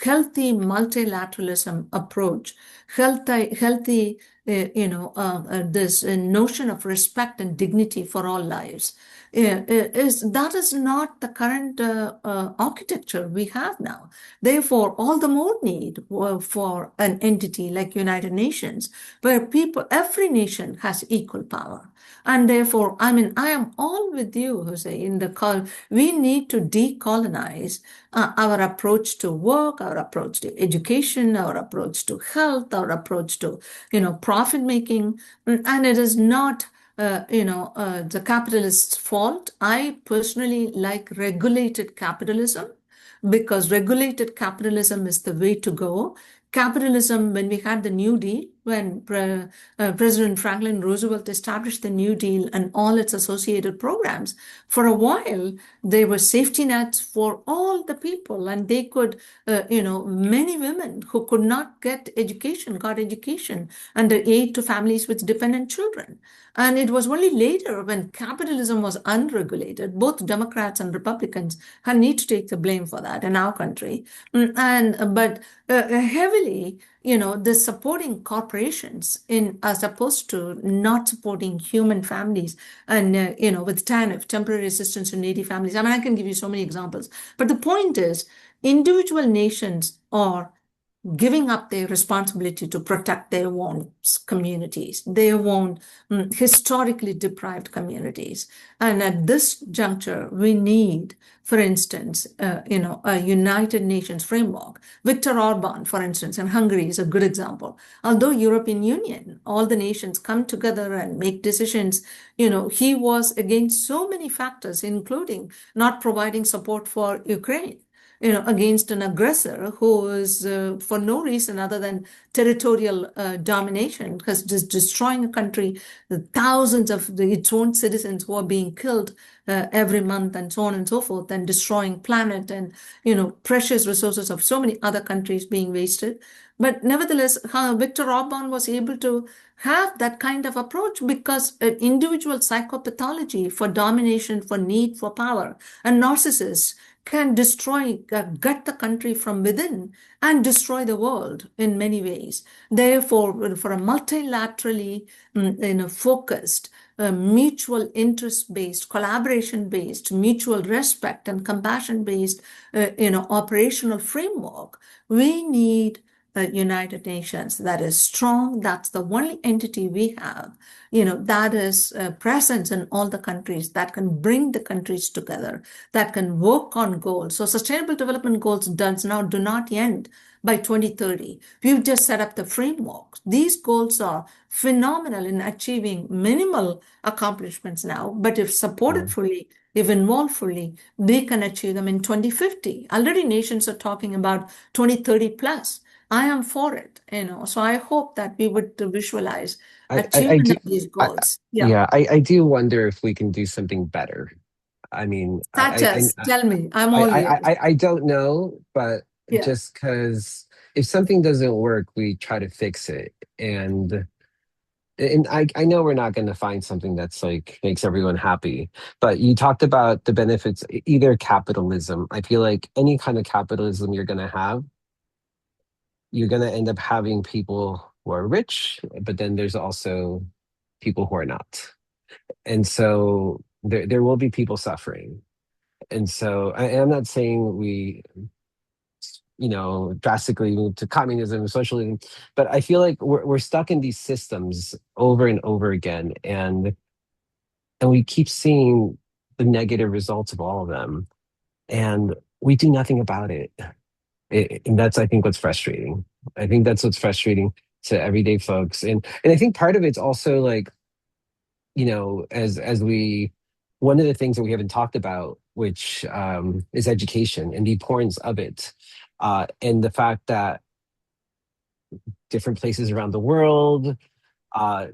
healthy multilateralism approach, healthy this notion of respect and dignity for all lives. That is not the current architecture we have now. Therefore, all the more need for an entity like United Nations, where every nation has equal power. And therefore, I mean, I am all with you, Jose, in the call. We need to decolonize our approach to work, our approach to education, our approach to health, our approach to, profit making. And it is not the capitalist's fault. I personally like regulated capitalism because regulated capitalism is the way to go. Capitalism, when we had the New Deal, when President Franklin Roosevelt established the New Deal and all its associated programs, for a while, there were safety nets for all the people, and they could, many women who could not get education got education, and the aid to families with dependent children. And it was only later when capitalism was unregulated, both Democrats and Republicans need to take the blame for that in our country. But heavily, the supporting corporations in as opposed to not supporting human families and with TANF, temporary assistance to needy families. I mean, I can give you so many examples. But the point is, individual nations are giving up their responsibility to protect their own communities, their own historically deprived communities. And at this juncture, we need, for instance, a United Nations framework. Viktor Orban, for instance, in Hungary is a good example. Although European Union, all the nations come together and make decisions, he was against so many factors, including not providing support for Ukraine, against an aggressor who is, for no reason other than territorial domination, because just destroying a country, thousands of its own citizens who are being killed every month, and so on and so forth, and destroying planet and precious resources of so many other countries being wasted. But nevertheless, Viktor Orban was able to have that kind of approach because an individual psychopathology for domination, for need for power, and narcissists can destroy, gut the country from within and destroy the world in many ways. Therefore, for a multilaterally focused, mutual interest-based, collaboration-based, mutual respect and compassion-based, operational framework, we need a United Nations that is strong. That's the only entity we have, that is present in all the countries, that can bring the countries together, that can work on goals. So Sustainable Development Goals do not end by 2030. We've just set up the framework. These goals are phenomenal in achieving minimal accomplishments now, but if supported fully, if involved fully, they can achieve them in 2050. Already nations are talking about 2030 plus. I am for it, so I hope that we would visualize I achievement do. of these I, goals. Yeah. yeah, I do wonder if we can do something better. I mean, Such as, tell me, I'm all ears. I don't know, but Yeah. just because if something doesn't work, we try to fix it. And I know we're not going to find something that's like makes everyone happy, but you talked about the benefits, either capitalism. I feel like any kind of capitalism you're going to end up having people who are rich, but then there's also people who are not. And so there will be people suffering. And so I'm not saying we, drastically move to communism and socialism, but I feel like we're stuck in these systems over and over again. And we keep seeing the negative results of all of them. And we do nothing about it. And that's, I think, what's frustrating. I think that's what's frustrating to everyday folks. And I think part of it's also like, as we, one of the things that we haven't talked about, which is education and the importance of it, and the fact that different places around the world, uh,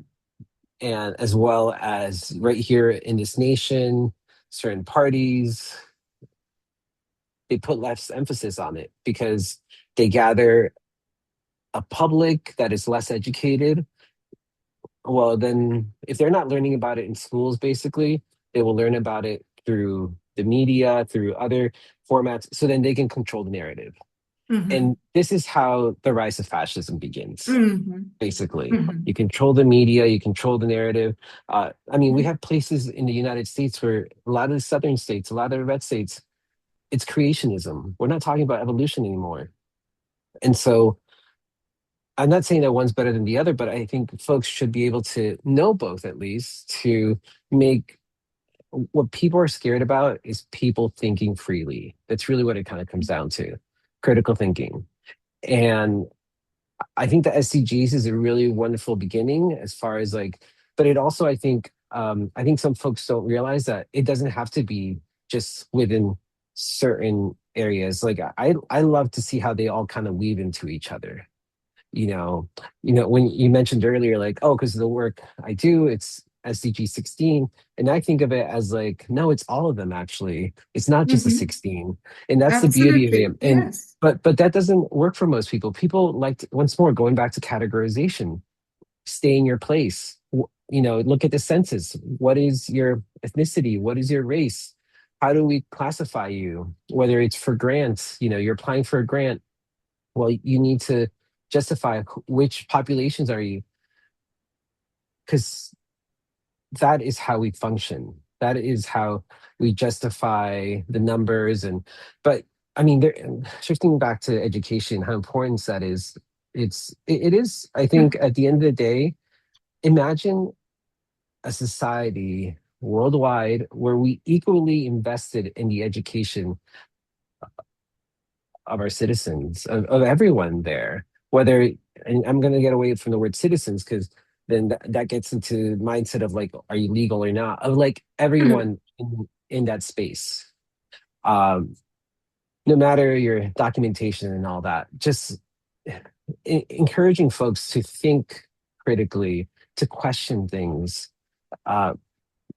and as well as right here in this nation, certain parties, they put less emphasis on it because they gather a public that is less educated. Well, then if they're not learning about it in schools, basically, they will learn about it through the media, through other formats, so then they can control the narrative. Mm-hmm. And this is how the rise of fascism begins, Mm-hmm. basically. Mm-hmm. You control the media, you control the narrative. I mean, we have places in the United States where a lot of the southern states, a lot of the red states, it's creationism. We're not talking about evolution anymore. And so I'm not saying that one's better than the other, but I think folks should be able to know both at least to make what people are scared about is people thinking freely. That's really what it kind of comes down to, critical thinking. And I think the SDGs is a really wonderful beginning as far as like, but it also I think some folks don't realize that it doesn't have to be just within certain areas. Like I love to see how they all kind of weave into each other. You know, when you mentioned earlier, like, oh, because of the work I do, it's SDG 16. And I think of it as like, no, it's all of them actually. It's not just the Mm-hmm. 16. And that's the beauty of Absolutely. it. And Yes. but that doesn't work for most people. People like once more going back to categorization, stay in your place. Look at the census. What is your ethnicity? What is your race? How do we classify you? Whether it's for grants, you're applying for a grant, well, you need to justify which populations are you, because that is how we function. That is how we justify the numbers. But I mean, shifting back to education, how important that is. It is. I think at the end of the day, imagine a society worldwide where we equally invested in the education of our citizens, of everyone there, whether, and I'm going to get away from the word citizens because then that gets into mindset of like, are you legal or not, of like everyone in that space. Um, no matter your documentation and all that, just encouraging folks to think critically, to question things. Uh,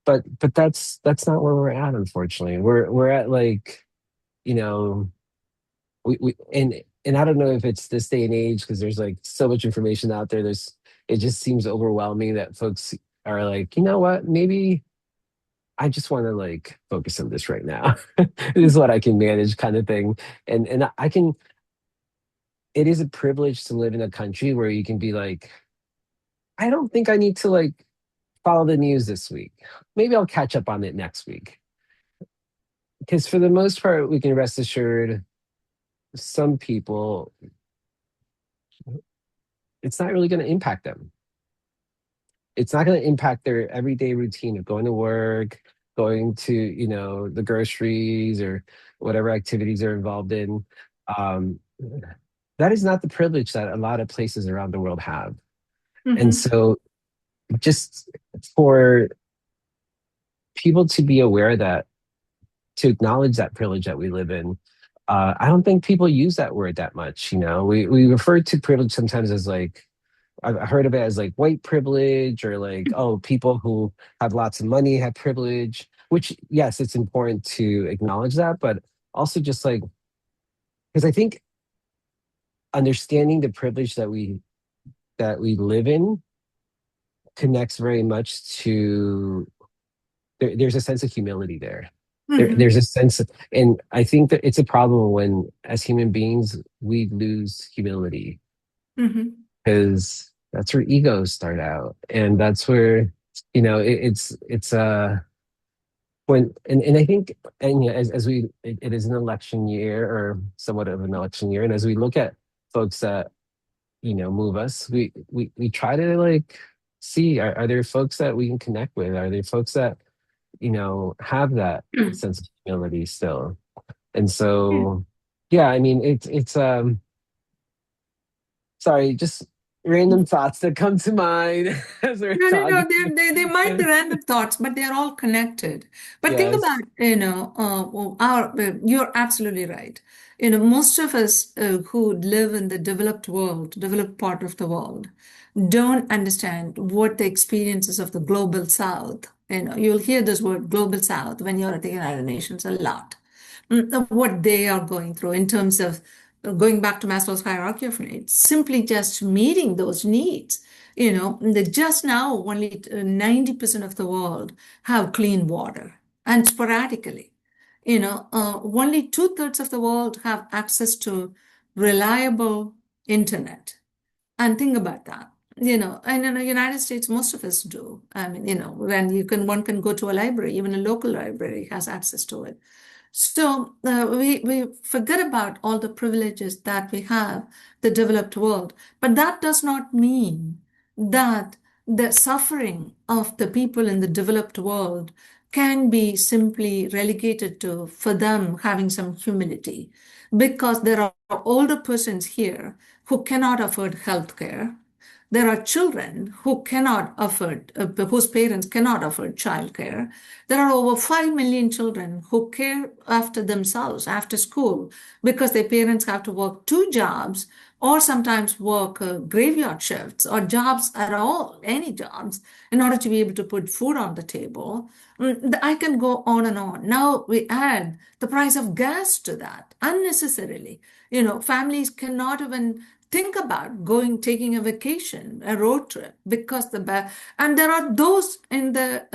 but that's not where we're at, unfortunately. We're at like, you know, and I don't know if it's this day and age because there's like so much information out there. It just seems overwhelming that folks are like, you know what, maybe I just want to like focus on this right now. This is what I can manage, kind of thing. And I can. It is a privilege to live in a country where you can be like, I don't think I need to like follow the news this week. Maybe I'll catch up on it next week. Because for the most part, we can rest assured some people, it's not really going to impact them. It's not going to impact their everyday routine of going to work, going to, the groceries or whatever activities they're involved in. Um, that is not the privilege that a lot of places around the world have. And Mm-hmm. so just for people to be aware that, to acknowledge that privilege that we live in, I don't think people use that word that much. We refer to privilege sometimes as like, I've heard of it as like white privilege, or like, oh, people who have lots of money have privilege, which, yes, it's important to acknowledge that, but also just like, because I think understanding the privilege that we live in connects very much to, there's a sense of humility there. Mm-hmm. There's a sense of, and I think that it's a problem when, as human beings, we lose humility, Mm-hmm. because that's where egos start out, and that's where, it's when, and I think, and as it is an election year, or somewhat of an election year, and as we look at folks that, move us, we try to like see, are there folks that we can connect with, are there folks that, have that sense of humility still. And Yeah. so, yeah, I mean, it's sorry, just random thoughts that come to mind as we're No, no, no. talking. They might be random thoughts, but they're all connected. But think about, Yes. you're absolutely right. Most of us who live in the developed world, developed part of the world, don't understand what the experiences of the global South. You'll hear this word global South when you're at the United Nations a lot. What they are going through in terms of going back to Maslow's hierarchy of needs, simply just meeting those needs. Just now, only 90% of the world have clean water, and sporadically. Only two-thirds of the world have access to reliable internet. And think about that. And in the United States, most of us do. I mean, when one can go to a library, even a local library has access to it. So we forget about all the privileges that we have, the developed world. But that does not mean that the suffering of the people in the developed world can be simply relegated to, for them, having some humility. Because there are older persons here who cannot afford health care. There are children who cannot afford, whose parents cannot afford childcare. There are over 5 million children who care after themselves after school because their parents have to work two jobs or sometimes work graveyard shifts or jobs at all, any jobs, in order to be able to put food on the table. I can go on and on. Now we add the price of gas to that unnecessarily. Families cannot even think about taking a vacation, a road trip, because and there are those in the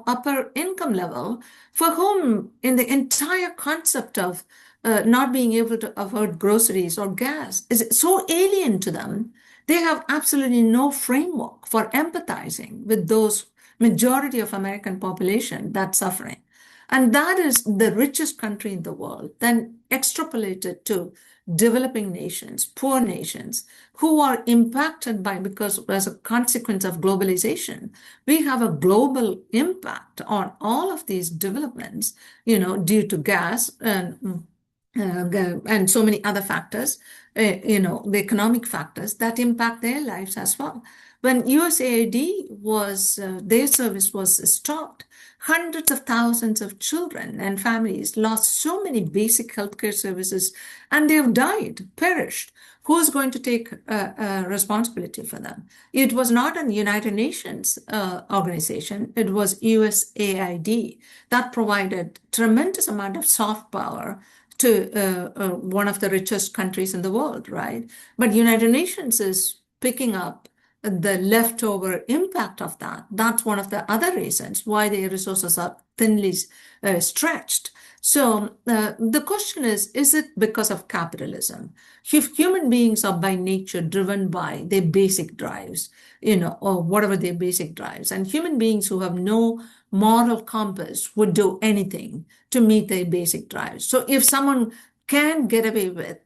upper income level for whom in the entire concept of not being able to afford groceries or gas is so alien to them. They have absolutely no framework for empathizing with those majority of American population that's suffering. And that is the richest country in the world. Then extrapolated to developing nations, poor nations, who are impacted by, because as a consequence of globalization, we have a global impact on all of these developments, due to gas and so many other factors, the economic factors that impact their lives as well. When USAID their service was stopped, hundreds of thousands of children and families lost so many basic healthcare services and they have died, perished. Who's going to take responsibility for them? It was not a United Nations organization. It was USAID that provided tremendous amount of soft power to one of the richest countries in the world, right? But United Nations is picking up the leftover impact of that. That's one of the other reasons why their resources are thinly stretched. So the question is it because of capitalism? If human beings are by nature driven by their basic drives, or whatever their basic drives, and human beings who have no moral compass would do anything to meet their basic drives. So if someone can get away with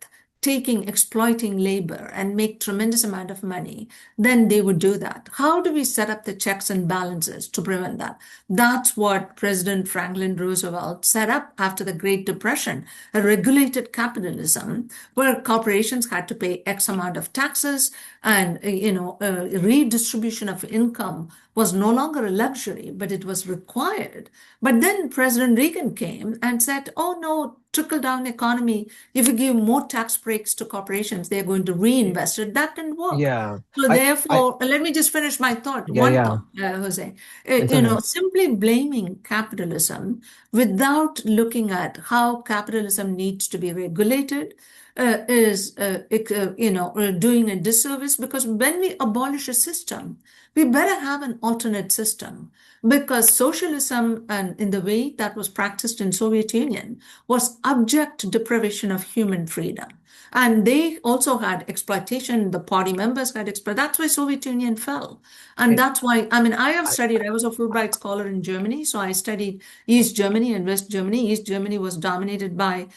exploiting labor and make tremendous amount of money, then they would do that. How do we set up the checks and balances to prevent that? That's what President Franklin Roosevelt set up after the Great Depression, a regulated capitalism where corporations had to pay X amount of taxes and, redistribution of income was no longer a luxury, but it was required. But then President Reagan came and said, oh no, trickle-down economy, if you give more tax breaks to corporations, they're going to reinvest it. That didn't work. Yeah. So I therefore, let me just finish my thought. yeah, One yeah. thought, Jose. It's okay. Simply blaming capitalism without looking at how capitalism needs to be regulated is doing a disservice, because when we abolish a system, we better have an alternate system, because socialism and in the way that was practiced in Soviet Union was abject deprivation of human freedom. And they also had exploitation. The party members had exploitation. That's why Soviet Union fell. And And that's why, I mean, I I, was a Fulbright scholar in Germany. So I studied East Germany and West Germany. East Germany was dominated by,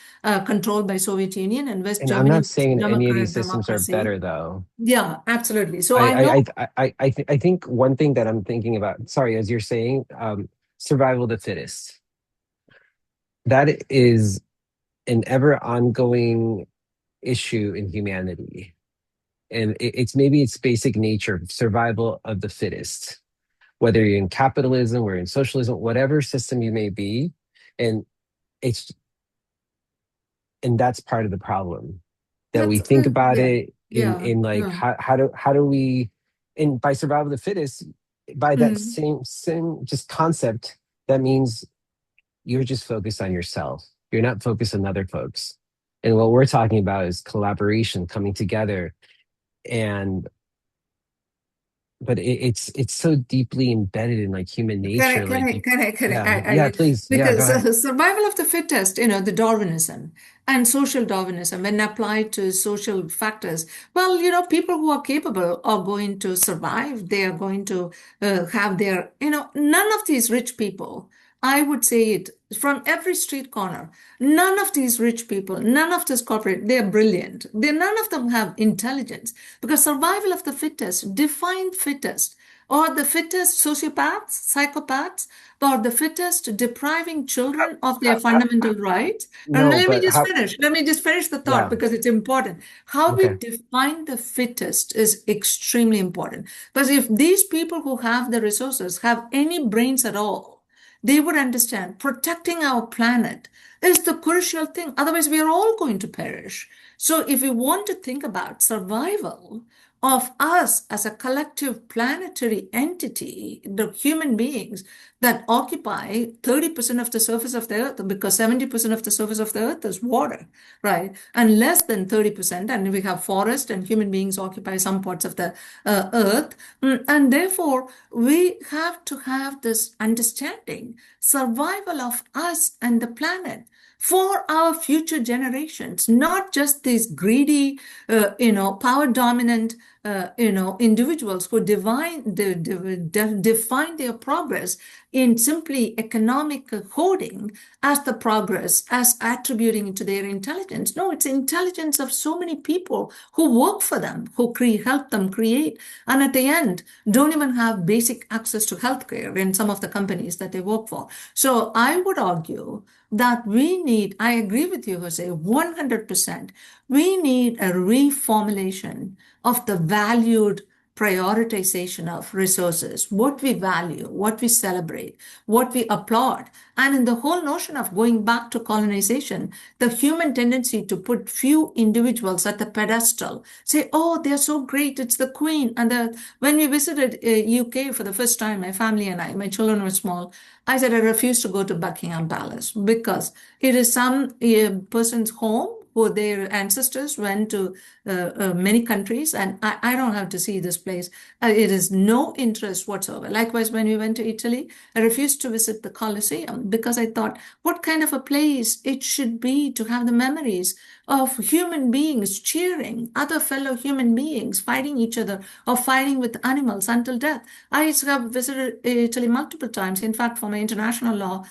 controlled by Soviet Union, and West and I'm Germany not was saying any of these systems are democracy. better though. Yeah, absolutely. So I know. I think one thing that I'm thinking about, sorry, as you're saying, survival of the fittest. That is an ever ongoing issue in humanity. And maybe it's basic nature, survival of the fittest, whether you're in capitalism or in socialism, whatever system you may be. And it's and that's part of the problem, that we That's think about yeah, it yeah, in like yeah. how do we, and by survival of the fittest, by that Mm. same just concept, that means you're just focused on yourself. You're not focused on other folks. And what we're talking about is collaboration, coming together. And but it's so deeply embedded in like human nature. Correct, Like correct, correct, correct. yeah, please. Yeah, go Because ahead. survival of the fittest, the Darwinism. And social Darwinism, when applied to social factors, well, people who are capable are going to survive. They are going to have their, none of these rich people, I would say it from every street corner, none of these rich people, none of this corporate, they're brilliant. None of them have intelligence because survival of the fittest, defined fittest, or the fittest sociopaths, psychopaths, or the fittest depriving children of their fundamental rights. And No, let me but just how? finish. Let me just finish the thought Yeah. because it's important. How we Okay. define the fittest is extremely important. Because if these people who have the resources have any brains at all, they would understand protecting our planet is the crucial thing. Otherwise, we are all going to perish. So, if we want to think about survival of us as a collective planetary entity, the human beings that occupy 30% of the surface of the earth, because 70% of the surface of the earth is water, right? And less than 30%, and we have forest and human beings occupy some parts of the earth. And therefore, we have to have this understanding, survival of us and the planet for our future generations, not just these greedy, power dominant, individuals who define their progress in simply economic hoarding as the progress, as attributing to their intelligence. No, it's intelligence of so many people who work for them, who help them create, and at the end, don't even have basic access to healthcare in some of the companies that they work for. So I would argue that I agree with you, Jose, 100%. We need a reformulation of the valued prioritization of resources, what we value, what we celebrate, what we applaud. And in the whole notion of going back to colonization, the human tendency to put few individuals at the pedestal, say, oh, they're so great, it's the queen. And when we visited UK for the first time, my family and I, my children were small, I said I refuse to go to Buckingham Palace because it is some person's home who their ancestors went to many countries, and I don't have to see this place. It is no interest whatsoever. Likewise, when we went to Italy, I refused to visit the Colosseum because I thought, what kind of a place it should be to have the memories of human beings cheering other fellow human beings, fighting each other or fighting with animals until death. I have visited Italy multiple times. In fact, for my international law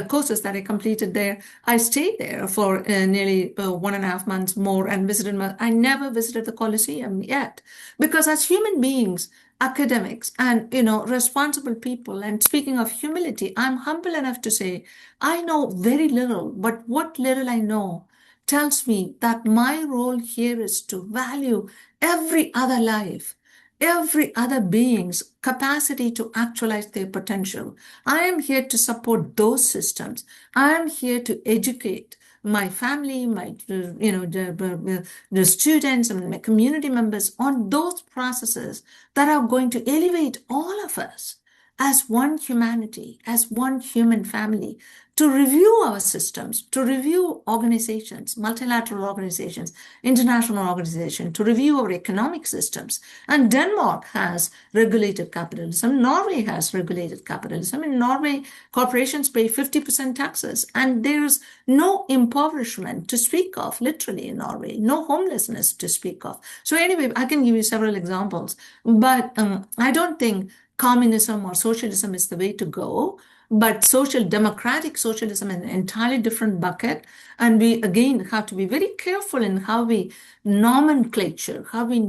courses that I completed there, I stayed there for nearly 1.5 months more and visited. I never visited the Colosseum yet because as human beings, academics and responsible people, and speaking of humility, I'm humble enough to say I know very little, but what little I know tells me that my role here is to value every other life, every other being's capacity to actualize their potential. I am here to support those systems. I am here to educate my family, the students and my community members on those processes that are going to elevate all of us as one humanity, as one human family, to review our systems, to review organizations, multilateral organizations, international organizations, to review our economic systems. And Denmark has regulated capitalism. Norway has regulated capitalism. In Norway, corporations pay 50% taxes, and there's no impoverishment to speak of, literally, in Norway, no homelessness to speak of. So anyway, I can give you several examples, but I don't think communism or socialism is the way to go. But democratic socialism is an entirely different bucket. And we, again, have to be very careful in how we nomenclature, how we,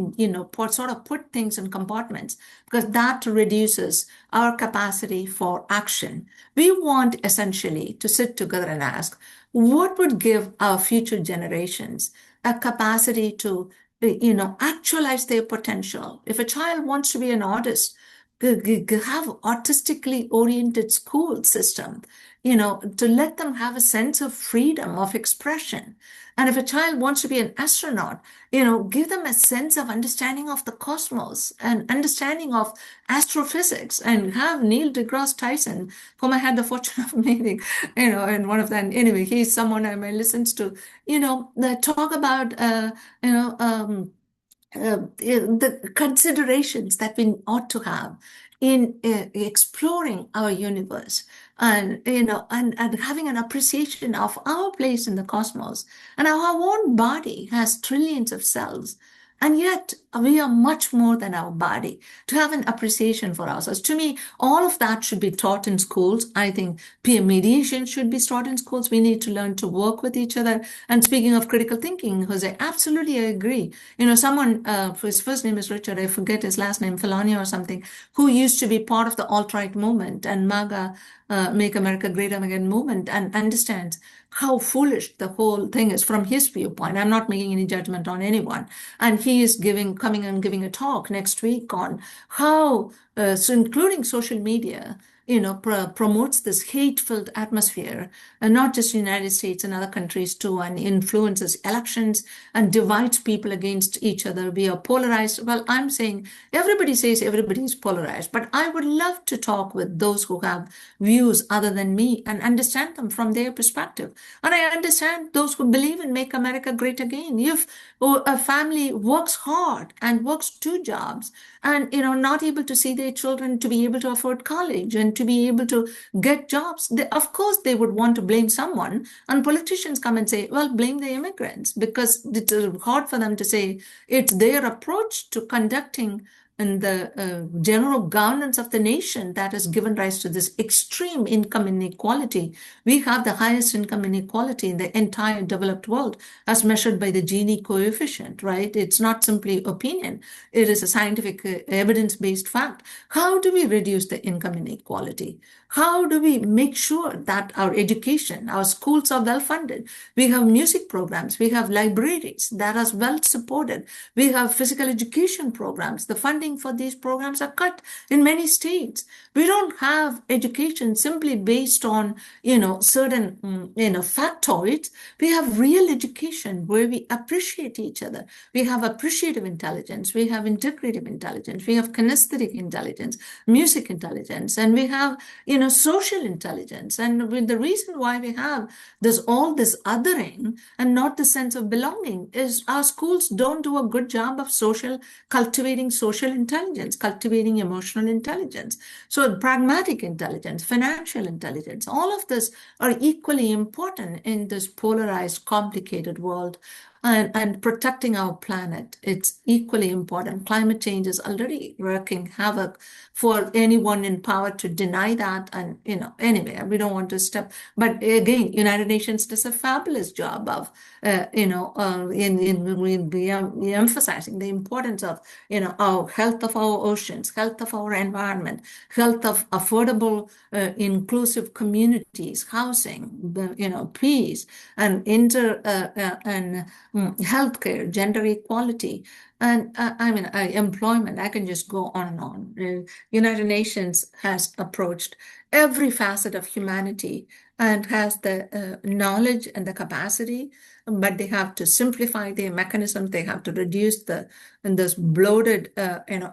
put things in compartments, because that reduces our capacity for action. We want essentially to sit together and ask, what would give our future generations a capacity to, actualize their potential? If a child wants to be an artist, have artistically oriented school system, to let them have a sense of freedom of expression. And if a child wants to be an astronaut, give them a sense of understanding of the cosmos and understanding of astrophysics, and have Neil deGrasse Tyson, whom I had the fortune of meeting, in one of them. Anyway, he's someone I listens to, talk about, the considerations that we ought to have in exploring our universe. and and having an appreciation of our place in the cosmos, and our own body has trillions of cells, and yet we are much more than our body. To have an appreciation for ourselves, to me, all of that should be taught in schools. I think peer mediation should be taught in schools. We need to learn to work with each other. And speaking of critical thinking, Jose, absolutely I agree. Someone, his first name is Richard, I forget his last name, Felania or something, who used to be part of the alt-right movement and MAGA, Make America Great Again movement, and understands how foolish the whole thing is from his viewpoint. I'm not making any judgment on anyone. And he is coming and giving a talk next week on how, so including social media, promotes this hate-filled atmosphere, and not just the United States and other countries too, and influences elections and divides people against each other. We are polarized. Well, I'm saying everybody says everybody is polarized, but I would love to talk with those who have views other than me and understand them from their perspective. And I understand those who believe in Make America Great Again. If a family works hard and works two jobs and not able to see their children to be able to afford college and to be able to get jobs, of course they would want to blame someone. And politicians come and say, well, blame the immigrants, because it's hard for them to say it's their approach to conducting and the general governance of the nation that has given rise to this extreme income inequality. We have the highest income inequality in the entire developed world as measured by the Gini coefficient, right? It's not simply opinion. It is a scientific evidence-based fact. How do we reduce the income inequality? How do we make sure that our education, our schools are well funded? We have music programs, we have libraries that are well supported. We have physical education programs. The funding for these programs are cut in many states. We don't have education simply based on, certain, factoids. We have real education where we appreciate each other. We have appreciative intelligence. We have integrative intelligence. We have kinesthetic intelligence, music intelligence, and we have, social intelligence. And with the reason why we have all this othering and not the sense of belonging is our schools don't do a good job of cultivating social intelligence, cultivating emotional intelligence. So pragmatic intelligence, financial intelligence, all of this are equally important in this polarized, complicated world. And protecting our planet, it's equally important. Climate change is already wreaking havoc. For anyone in power to deny that, and anyway, we don't want to step. But again, United Nations does a fabulous job of in emphasizing the importance of our health of our oceans, health of our environment, health of affordable, inclusive communities, housing, peace, and healthcare, gender equality, and employment. I can just go on and on. United Nations has approached every facet of humanity and has the knowledge and the capacity, but they have to simplify their mechanism. They have to reduce this bloated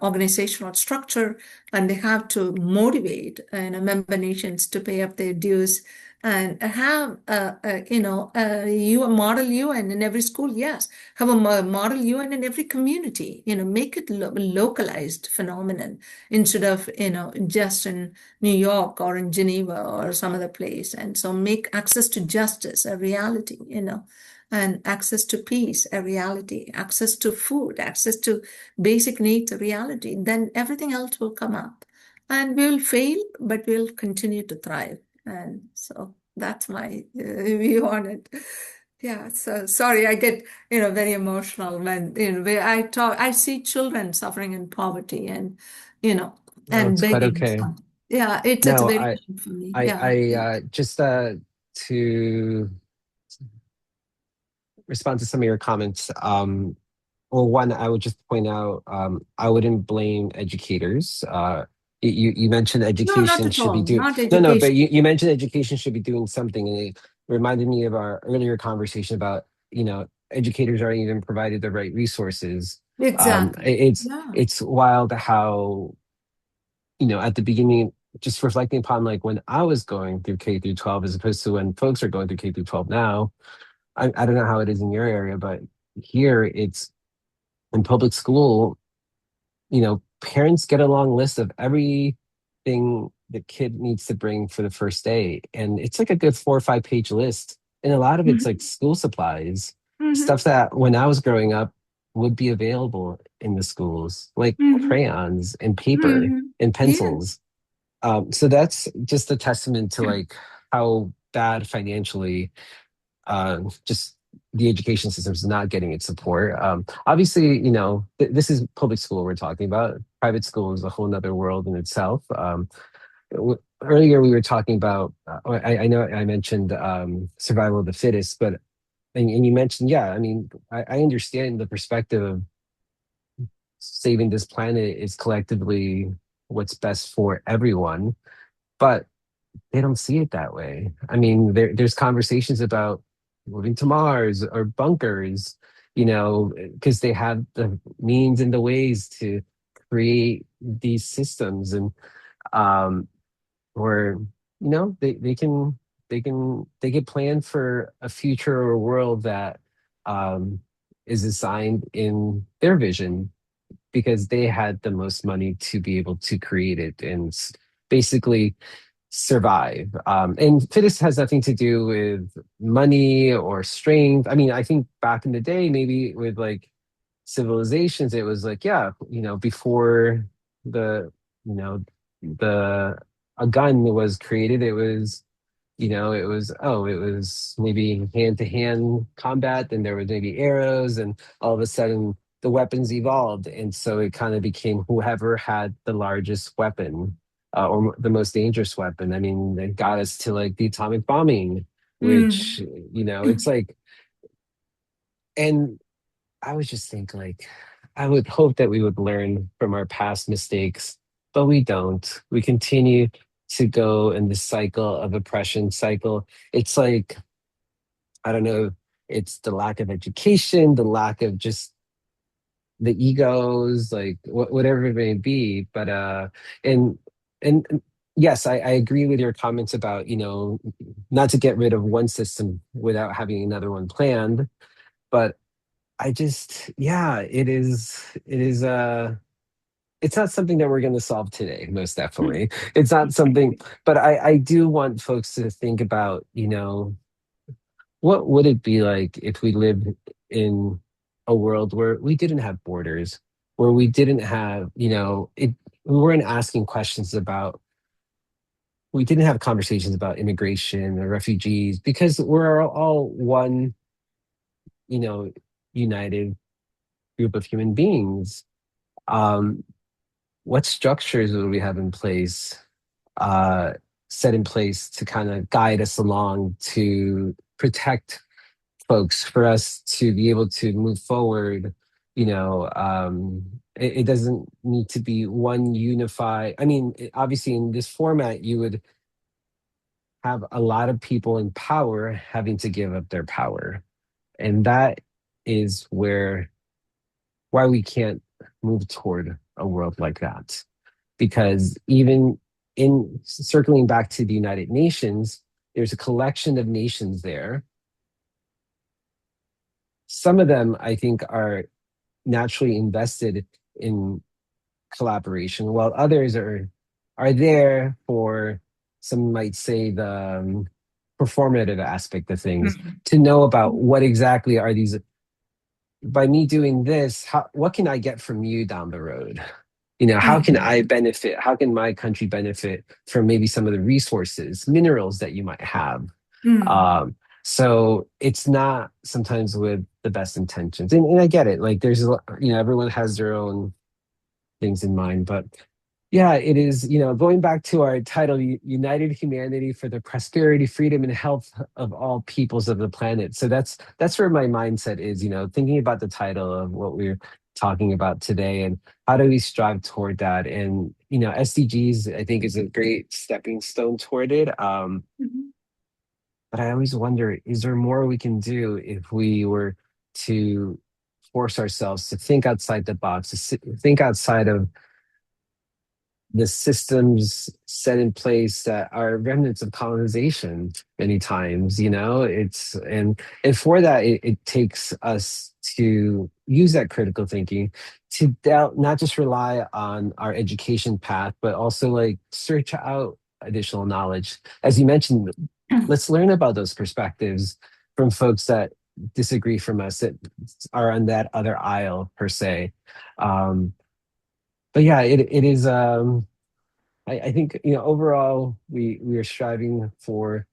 organizational structure, and they have to motivate member nations to pay up their dues and have model UN in every school. Yes, have a model UN in every community. Make it localized phenomenon instead of just in New York or in Geneva or some other place. And so make access to justice a reality. And access to peace a reality, access to food, access to basic needs a reality. Then everything else will come up, and we will fail, but we'll continue to thrive. And so that's my view on it. Yeah, so sorry, I get, very emotional when, I see children suffering in poverty and, No, and it's quite begging. okay. So, yeah, it's No, very hard for me. Yeah. just to respond to some of your comments. Well, one, I would just point out, I wouldn't blame educators. You mentioned No, not education at should be all. doing, Not no, but education. you mentioned education should be doing something, and it reminded me of our earlier conversation about, educators aren't even provided the right resources. Exactly. Yeah. It's wild how, at the beginning, just reflecting upon like when I was going through K through 12 as opposed to when folks are going through K through 12 now. I don't know how it is in your area, but here it's in public school, parents get a long list of everything the kid needs to bring for the first day. And it's like a good 4 or 5 page list. And a lot of it's like Mhm. school supplies, Mhm. stuff that when I was growing up would be available in the schools, like Mhm. crayons and paper Mhm. and Yeah. pencils. So that's just a testament to like how bad financially just the education system is not getting its support. Obviously, this is public school we're talking about. Private school is a whole nother world in itself. Earlier, we were talking about, I know I mentioned survival of the fittest, but, and you mentioned, yeah, I mean, I understand the perspective of saving this planet is collectively what's best for everyone, but they don't see it that way. I mean, there's conversations about moving to Mars or bunkers, because they have the means and the ways to create these systems, and um, or they can plan for a future or a world that um, is assigned in their vision because they had the most money to be able to create it and basically survive. And fitness has nothing to do with money or strength. I mean, I think back in the day, maybe with like civilizations, it was like, yeah, before the, you know, the a gun was created, it was maybe hand to hand combat, then there was maybe arrows, and all of a sudden the weapons evolved. And so it kind of became whoever had the largest weapon or the most dangerous weapon. I mean, it got us to like the atomic bombing, which, Mm. it's like, and I would just think like, I would hope that we would learn from our past mistakes, but we don't. We continue to go in the cycle of oppression cycle. It's like, I don't know, it's the lack of education, the lack of just the egos, like whatever it may be. But and and yes, I agree with your comments about, not to get rid of one system without having another one planned. But I just, yeah, it's not something that we're going to solve today, most definitely. It's not something, but I do want folks to think about, what would it be like if we lived in a world where we didn't have borders, where we didn't have, we weren't asking questions about, we didn't have conversations about immigration or refugees because we're all one, you know, united group of human beings. Um, what structures would we have in place, uh, set in place to kind of guide us along to protect folks for us to be able to move forward? It doesn't need to be one unified. I mean, obviously in this format you would have a lot of people in power having to give up their power, and that is why we can't move toward a world like that. Because even in circling back to the United Nations, there's a collection of nations there. Some of them I think are naturally invested in collaboration, while others are there for, some might say, the performative aspect of things, Mhm. to know about what exactly are these. By me doing this, what can I get from you down the road? How can Mhm. I benefit? How can my country benefit from maybe some of the resources, minerals that you might have? Mhm. Um, so it's not sometimes with the best intentions, and I get it. Like there's, everyone has their own things in mind. But yeah, it is, going back to our title, United Humanity for the Prosperity, Freedom, and Health of All Peoples of the Planet. So that's where my mindset is, thinking about the title of what we're talking about today, and how do we strive toward that. And, SDGs, I think, is a great stepping stone toward it. Mhm. But I always wonder, is there more we can do if we were to force ourselves to think outside the box, to think outside of the systems set in place that are remnants of colonization many times. And for that, it takes us to use that critical thinking to doubt, not just rely on our education path, but also like search out additional knowledge. As you mentioned, let's learn about those perspectives from folks that disagree from us, that are on that other aisle per se. But yeah, it is. I think, overall we are striving for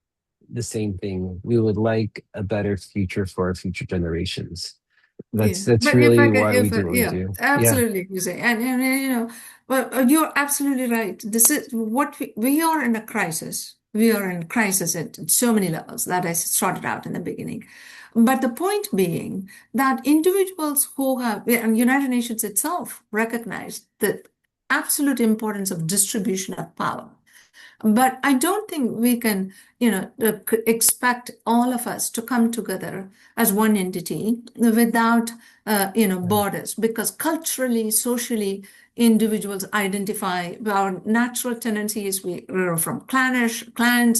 the same thing. We would like a better future for our future generations. Yeah, That's but if I really can, why we if do what we yeah, do. Yeah. absolutely, you say, and well, you're absolutely right. This is what we are in a crisis. We are in crisis at so many levels that I started out in the beginning. But the point being that individuals who have, and United Nations itself recognized the absolute importance of distribution of power. But I don't think we can, expect all of us to come together as one entity without, borders, because culturally, socially, individuals identify our natural tendencies. We're from clans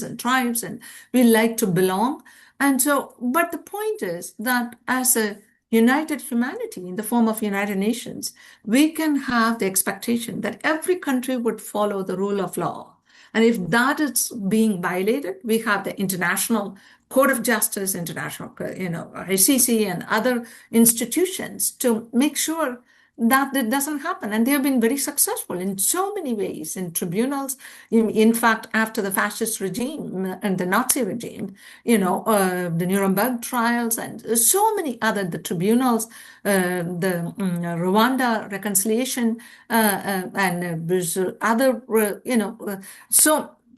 and tribes, and we like to belong. And so, but the point is that as a united humanity in the form of United Nations, we can have the expectation that every country would follow the rule of law. And if that is being violated, we have the International Court of Justice, International, ICC, and other institutions to make sure that it doesn't happen. And they have been very successful in so many ways in tribunals. In fact, after the fascist regime and the Nazi regime, the Nuremberg trials and so many other, the tribunals, the Rwanda reconciliation, and there's other,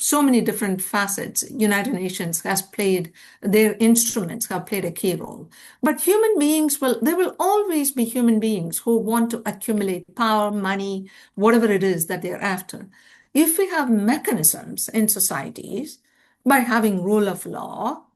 so many different facets. United Nations has played, their instruments have played a key role. But human beings there will always be human beings who want to accumulate power, money, whatever it is that they're after. If we have mechanisms in societies, by having rule of law,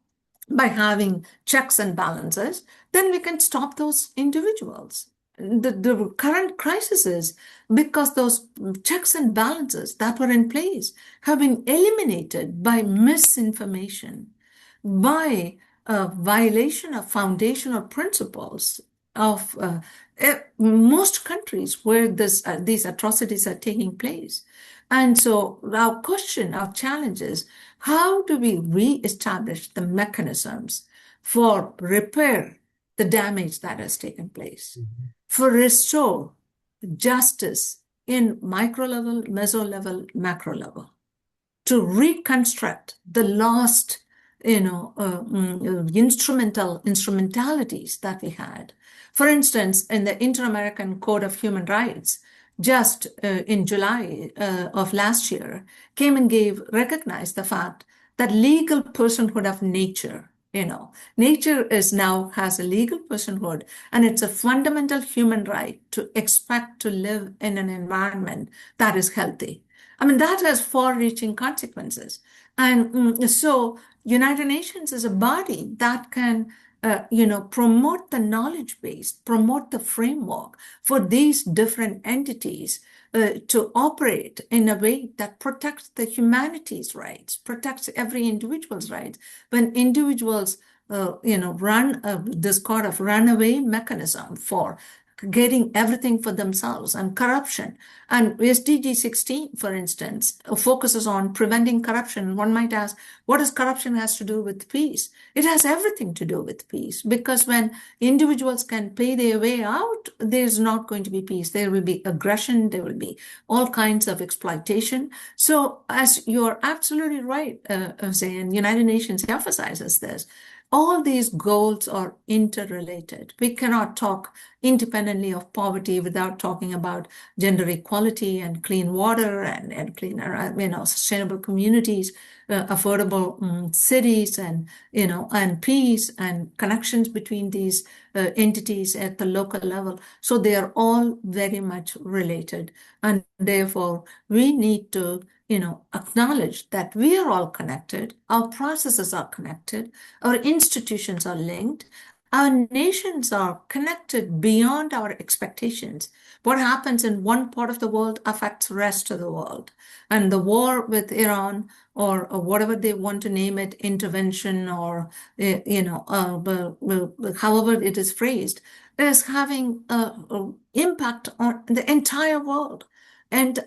by having checks and balances, then we can stop those individuals. The current crisis is because those checks and balances that were in place have been eliminated by misinformation, by a violation of foundational principles of most countries where these atrocities are taking place. And so our question, our challenge is, how do we re-establish the mechanisms for repair the damage that has taken place, for restore justice in micro level, meso level, macro level, to reconstruct the lost, instrumentalities that we had. For instance, in the Inter-American Code of Human Rights, just in July of last year, came and recognized the fact that legal personhood of nature, nature is now has a legal personhood, and it's a fundamental human right to expect to live in an environment that is healthy. I mean, that has far-reaching consequences. And so United Nations is a body that can, promote the knowledge base, promote the framework for these different entities to operate in a way that protects the humanity's rights, protects every individual's rights. When individuals, run this kind of runaway mechanism for getting everything for themselves, and corruption. And SDG 16, for instance, focuses on preventing corruption. One might ask, what does corruption has to do with peace? It has everything to do with peace, because when individuals can pay their way out, there's not going to be peace. There will be aggression. There will be all kinds of exploitation. So as you're absolutely right, José, and United Nations emphasizes this, all these goals are interrelated. We cannot talk independently of poverty without talking about gender equality and clean water and cleaner, sustainable communities, affordable cities, and peace and connections between these entities at the local level. So they are all very much related. And therefore, we need to acknowledge that we are all connected, our processes are connected, our institutions are linked, our nations are connected beyond our expectations. What happens in one part of the world affects the rest of the world. And the war with Iran, or whatever they want to name it, intervention, or, however it is phrased, is having an impact on the entire world. and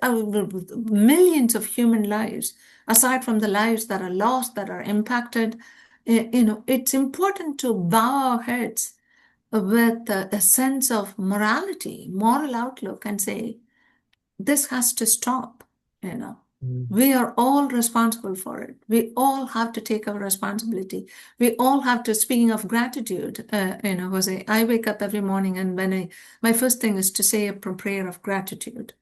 millions of human lives, aside from the lives that are lost, that are impacted. It's important to bow our heads with a sense of morality, moral outlook, and say, this has to stop, you know. Mm. We are all responsible for it. We all have to take our responsibility. We all have to, speaking of gratitude, Jose, I wake up every morning and my first thing is to say a prayer of gratitude.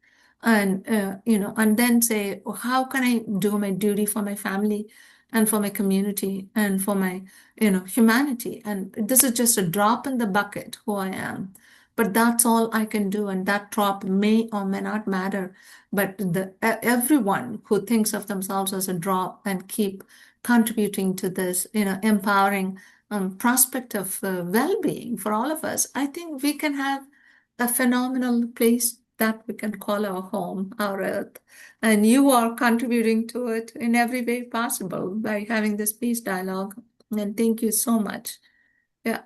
And, and then say, "Oh, how can I do my duty for my family and for my community and for my, humanity?" And this is just a drop in the bucket, who I am. But that's all I can do, and that drop may or may not matter. But everyone who thinks of themselves as a drop and keep contributing to this, empowering prospect of well-being for all of us, I think we can have a phenomenal place that we can call our home, our earth. And you are contributing to it in every way possible by having this peace dialogue. And thank you so much. Yeah.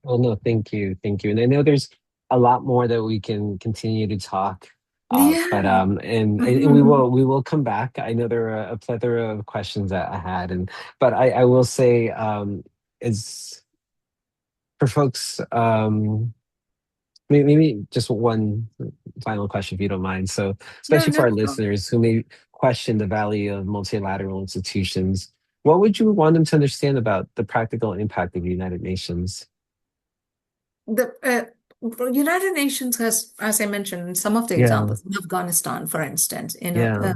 Well, no, thank you, thank you. And I know there's a lot more that we can continue to talk, but Yeah. and we will come back. I know there are a plethora of questions that I had, but I will say is for folks, maybe just one final question if you don't mind. So, No, especially for no our problem. listeners who may question the value of multilateral institutions, what would you want them to understand about the practical impact of the United Nations? The United Nations has, as I mentioned, in some of the Yeah, examples, in Afghanistan, for instance, yeah.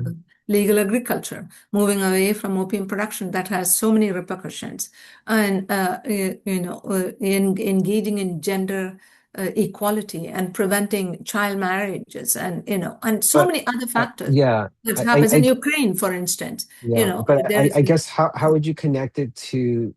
legal agriculture, moving away from opium production that has so many repercussions, and engaging in gender equality and preventing child marriages, and so But many other uh, factors. yeah, That I, I, happens in I Ukraine, for instance. yeah, but There I is. guess how would you connect it to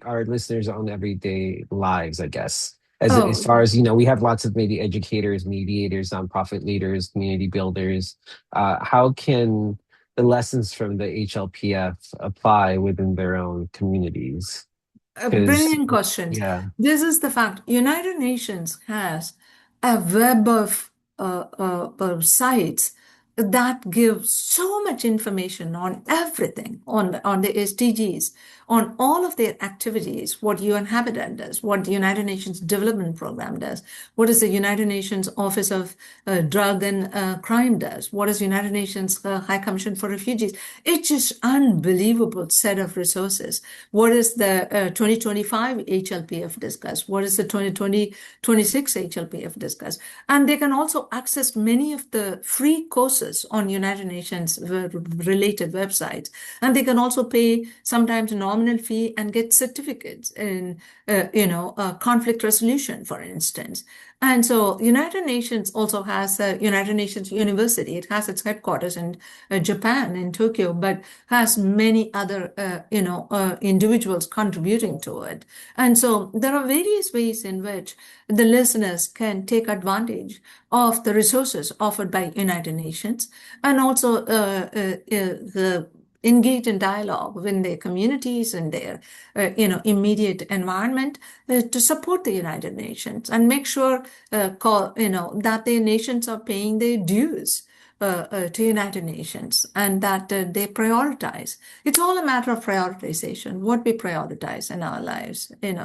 our listeners' own everyday lives, I guess. As Oh, far as we have lots of maybe educators, mediators, nonprofit leaders, community builders. How can the lessons from the HLPF apply within their own communities? A Because brilliant questions. yeah, This is the fact. United Nations has a web of sites that give so much information on everything, on the SDGs, on all of their activities, what UN Habitat does, what the United Nations Development Program does, what is the United Nations Office of Drug and Crime does, what is United Nations High Commission for Refugees. It's just unbelievable set of resources. What is the 2025 HLPF discuss? What is the 2026 HLPF discuss? And they can also access many of the free courses on United Nations related websites. And they can also pay sometimes a nominal fee and get certificates in, conflict resolution, for instance. And so United Nations also has a United Nations University. It has its headquarters in Japan, in Tokyo, but has many other, individuals contributing to it. And so there are various ways in which the listeners can take advantage of the resources offered by United Nations, and also the engage in dialogue within their communities and their immediate environment to support the United Nations and make sure that their nations are paying their dues to United Nations, and that they prioritize. It's all a matter of prioritization, what we prioritize in our lives, in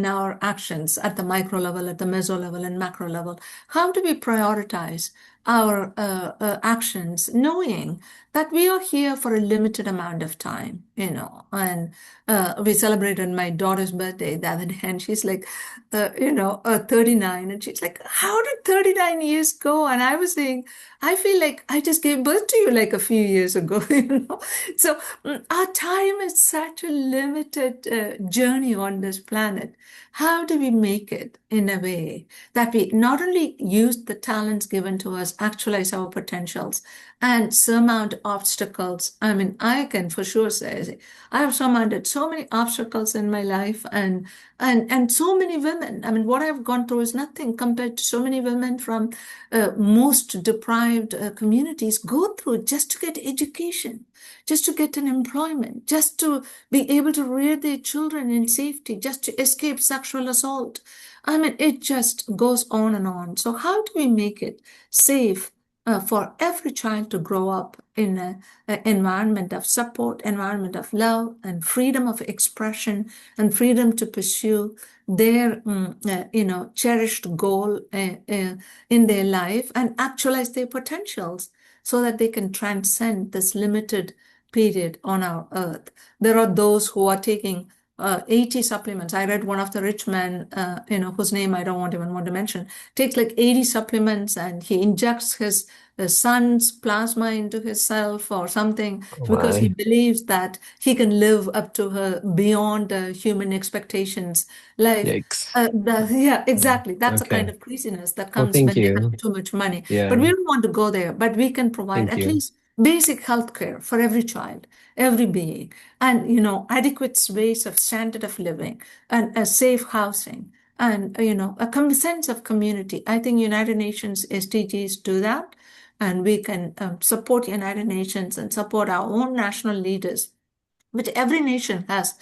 our actions at the micro level, at the meso level, and macro level. How do we prioritize our actions, knowing that we are here for a limited amount of time, and we celebrated my daughter's birthday the other day, and she's like, 39, and she's like, how did 39 years go? And I was saying, I feel like I just gave birth to you like a few years ago, So our time is such a limited journey on this planet. How do we make it in a way that we not only use the talents given to us, actualize our potentials, and surmount obstacles? I mean, I can for sure say I have surmounted so many obstacles in my life, and so many women. I mean, what I've gone through is nothing compared to so many women from most deprived communities go through just to get education. just to get an employment, just to be able to rear their children in safety, just to escape sexual assault. I mean, it just goes on and on. So, how do we make it safe for every child to grow up in an environment of support, environment of love, and freedom of expression, and freedom to pursue their, cherished goal in their life and actualize their potentials so that they can transcend this limited period on our earth. There are those who are taking 80 supplements. I read one of the rich men, whose name I don't even want to mention, takes like 80 supplements and he injects his son's plasma into himself or something Oh because he my. believes that he can live up to her beyond human expectations. Like, Yikes. yeah, exactly. That's the kind Okay. of craziness that Well, comes thank when they have you. too much money. But Yeah. we don't want to go there. But we can provide Thank at you. least basic health care for every child, every being, and adequate ways of standard of living and a safe housing and a sense of community. I think United Nations SDGs do that, and we can support United Nations and support our own national leaders, which every nation has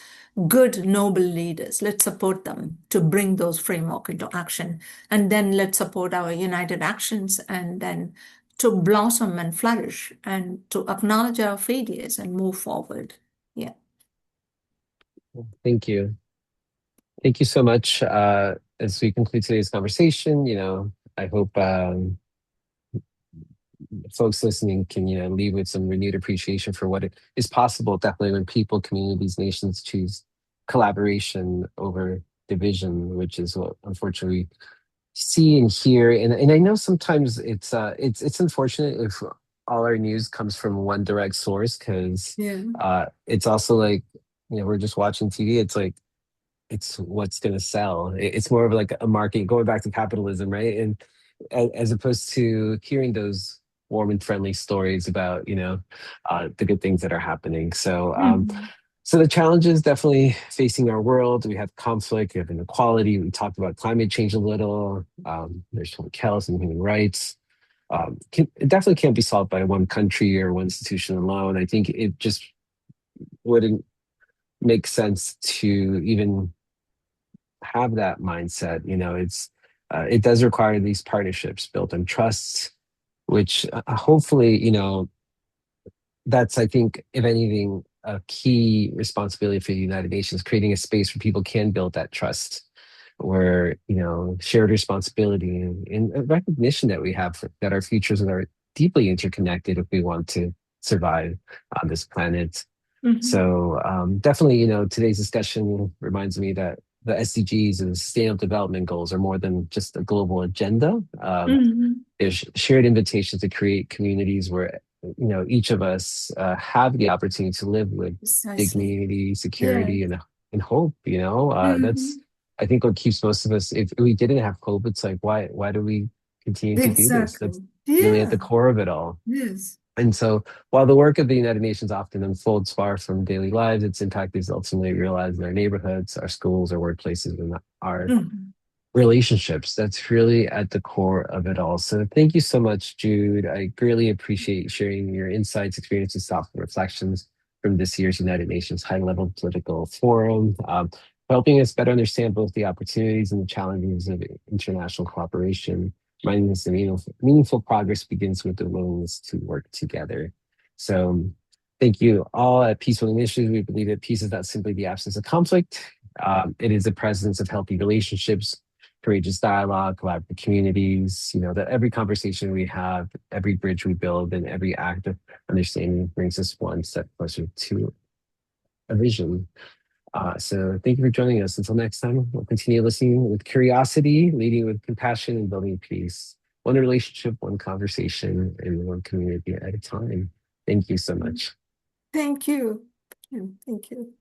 good, noble leaders. Let's support them to bring those framework into action. And then let's support our united actions and then to blossom and flourish and to acknowledge our failures and move forward. Yeah. Thank you. Thank you so much. As we conclude today's conversation, I hope folks listening can, leave with some renewed appreciation for what it is possible, definitely when people, communities, nations choose collaboration over division, which is what unfortunately we see and hear. And I know sometimes it's unfortunate if all our news comes from one direct source, because Yeah. it's also like, we're just watching TV. It's like it's what's going to sell. It's more of like a market, going back to capitalism, right? And as opposed to hearing those warm and friendly stories about, the good things that are happening. Mhm. So the challenges definitely facing our world. We have conflict, we have inequality. We talked about climate change a little. There's public health and human rights. It definitely can't be solved by one country or one institution alone. I think it just wouldn't make sense to even have that mindset. It does require these partnerships built on trust, which hopefully, that's, I think, if anything, a key responsibility for the United Nations, creating a space where people can build that trust, where, shared responsibility and a recognition that we have that our futures are deeply interconnected if we want to survive on this planet. Mhm. So definitely, today's discussion reminds me that the SDGs and Sustainable Development Goals are more than just a global agenda. Mhm. There's shared invitations to create communities where each of us have the opportunity to live with Precisely. dignity, Yeah. security, and hope. That's, Mhm. I think, what keeps most of us. If we didn't have hope, it's like, why do we continue to do this? That's Exactly. really at the Yeah. core of it all. Yes. And so, while the work of the United Nations often unfolds far from daily lives, its impact is ultimately realized in our neighborhoods, our schools, our workplaces, and our Mhm. relationships. That's really at the core of it all. So, thank you so much, Jude. I greatly appreciate sharing your insights, experiences, thoughts, and reflections from this year's United Nations High Level Political Forum, helping us better understand both the opportunities and the challenges of international cooperation, reminding us that meaningful progress begins with the willingness to work together. So, thank you all at Peacebuilding Initiatives. We believe that peace is not simply the absence of conflict. It is the presence of healthy relationships, courageous dialogue, collaborative communities, that every conversation we have, every bridge we build, and every act of understanding brings us one step closer to a vision. So thank you for joining us. Until next time, we'll continue listening with curiosity, leading with compassion, and building peace. One relationship, one conversation, and one community at a time. Thank you so much. Thank you. Thank you.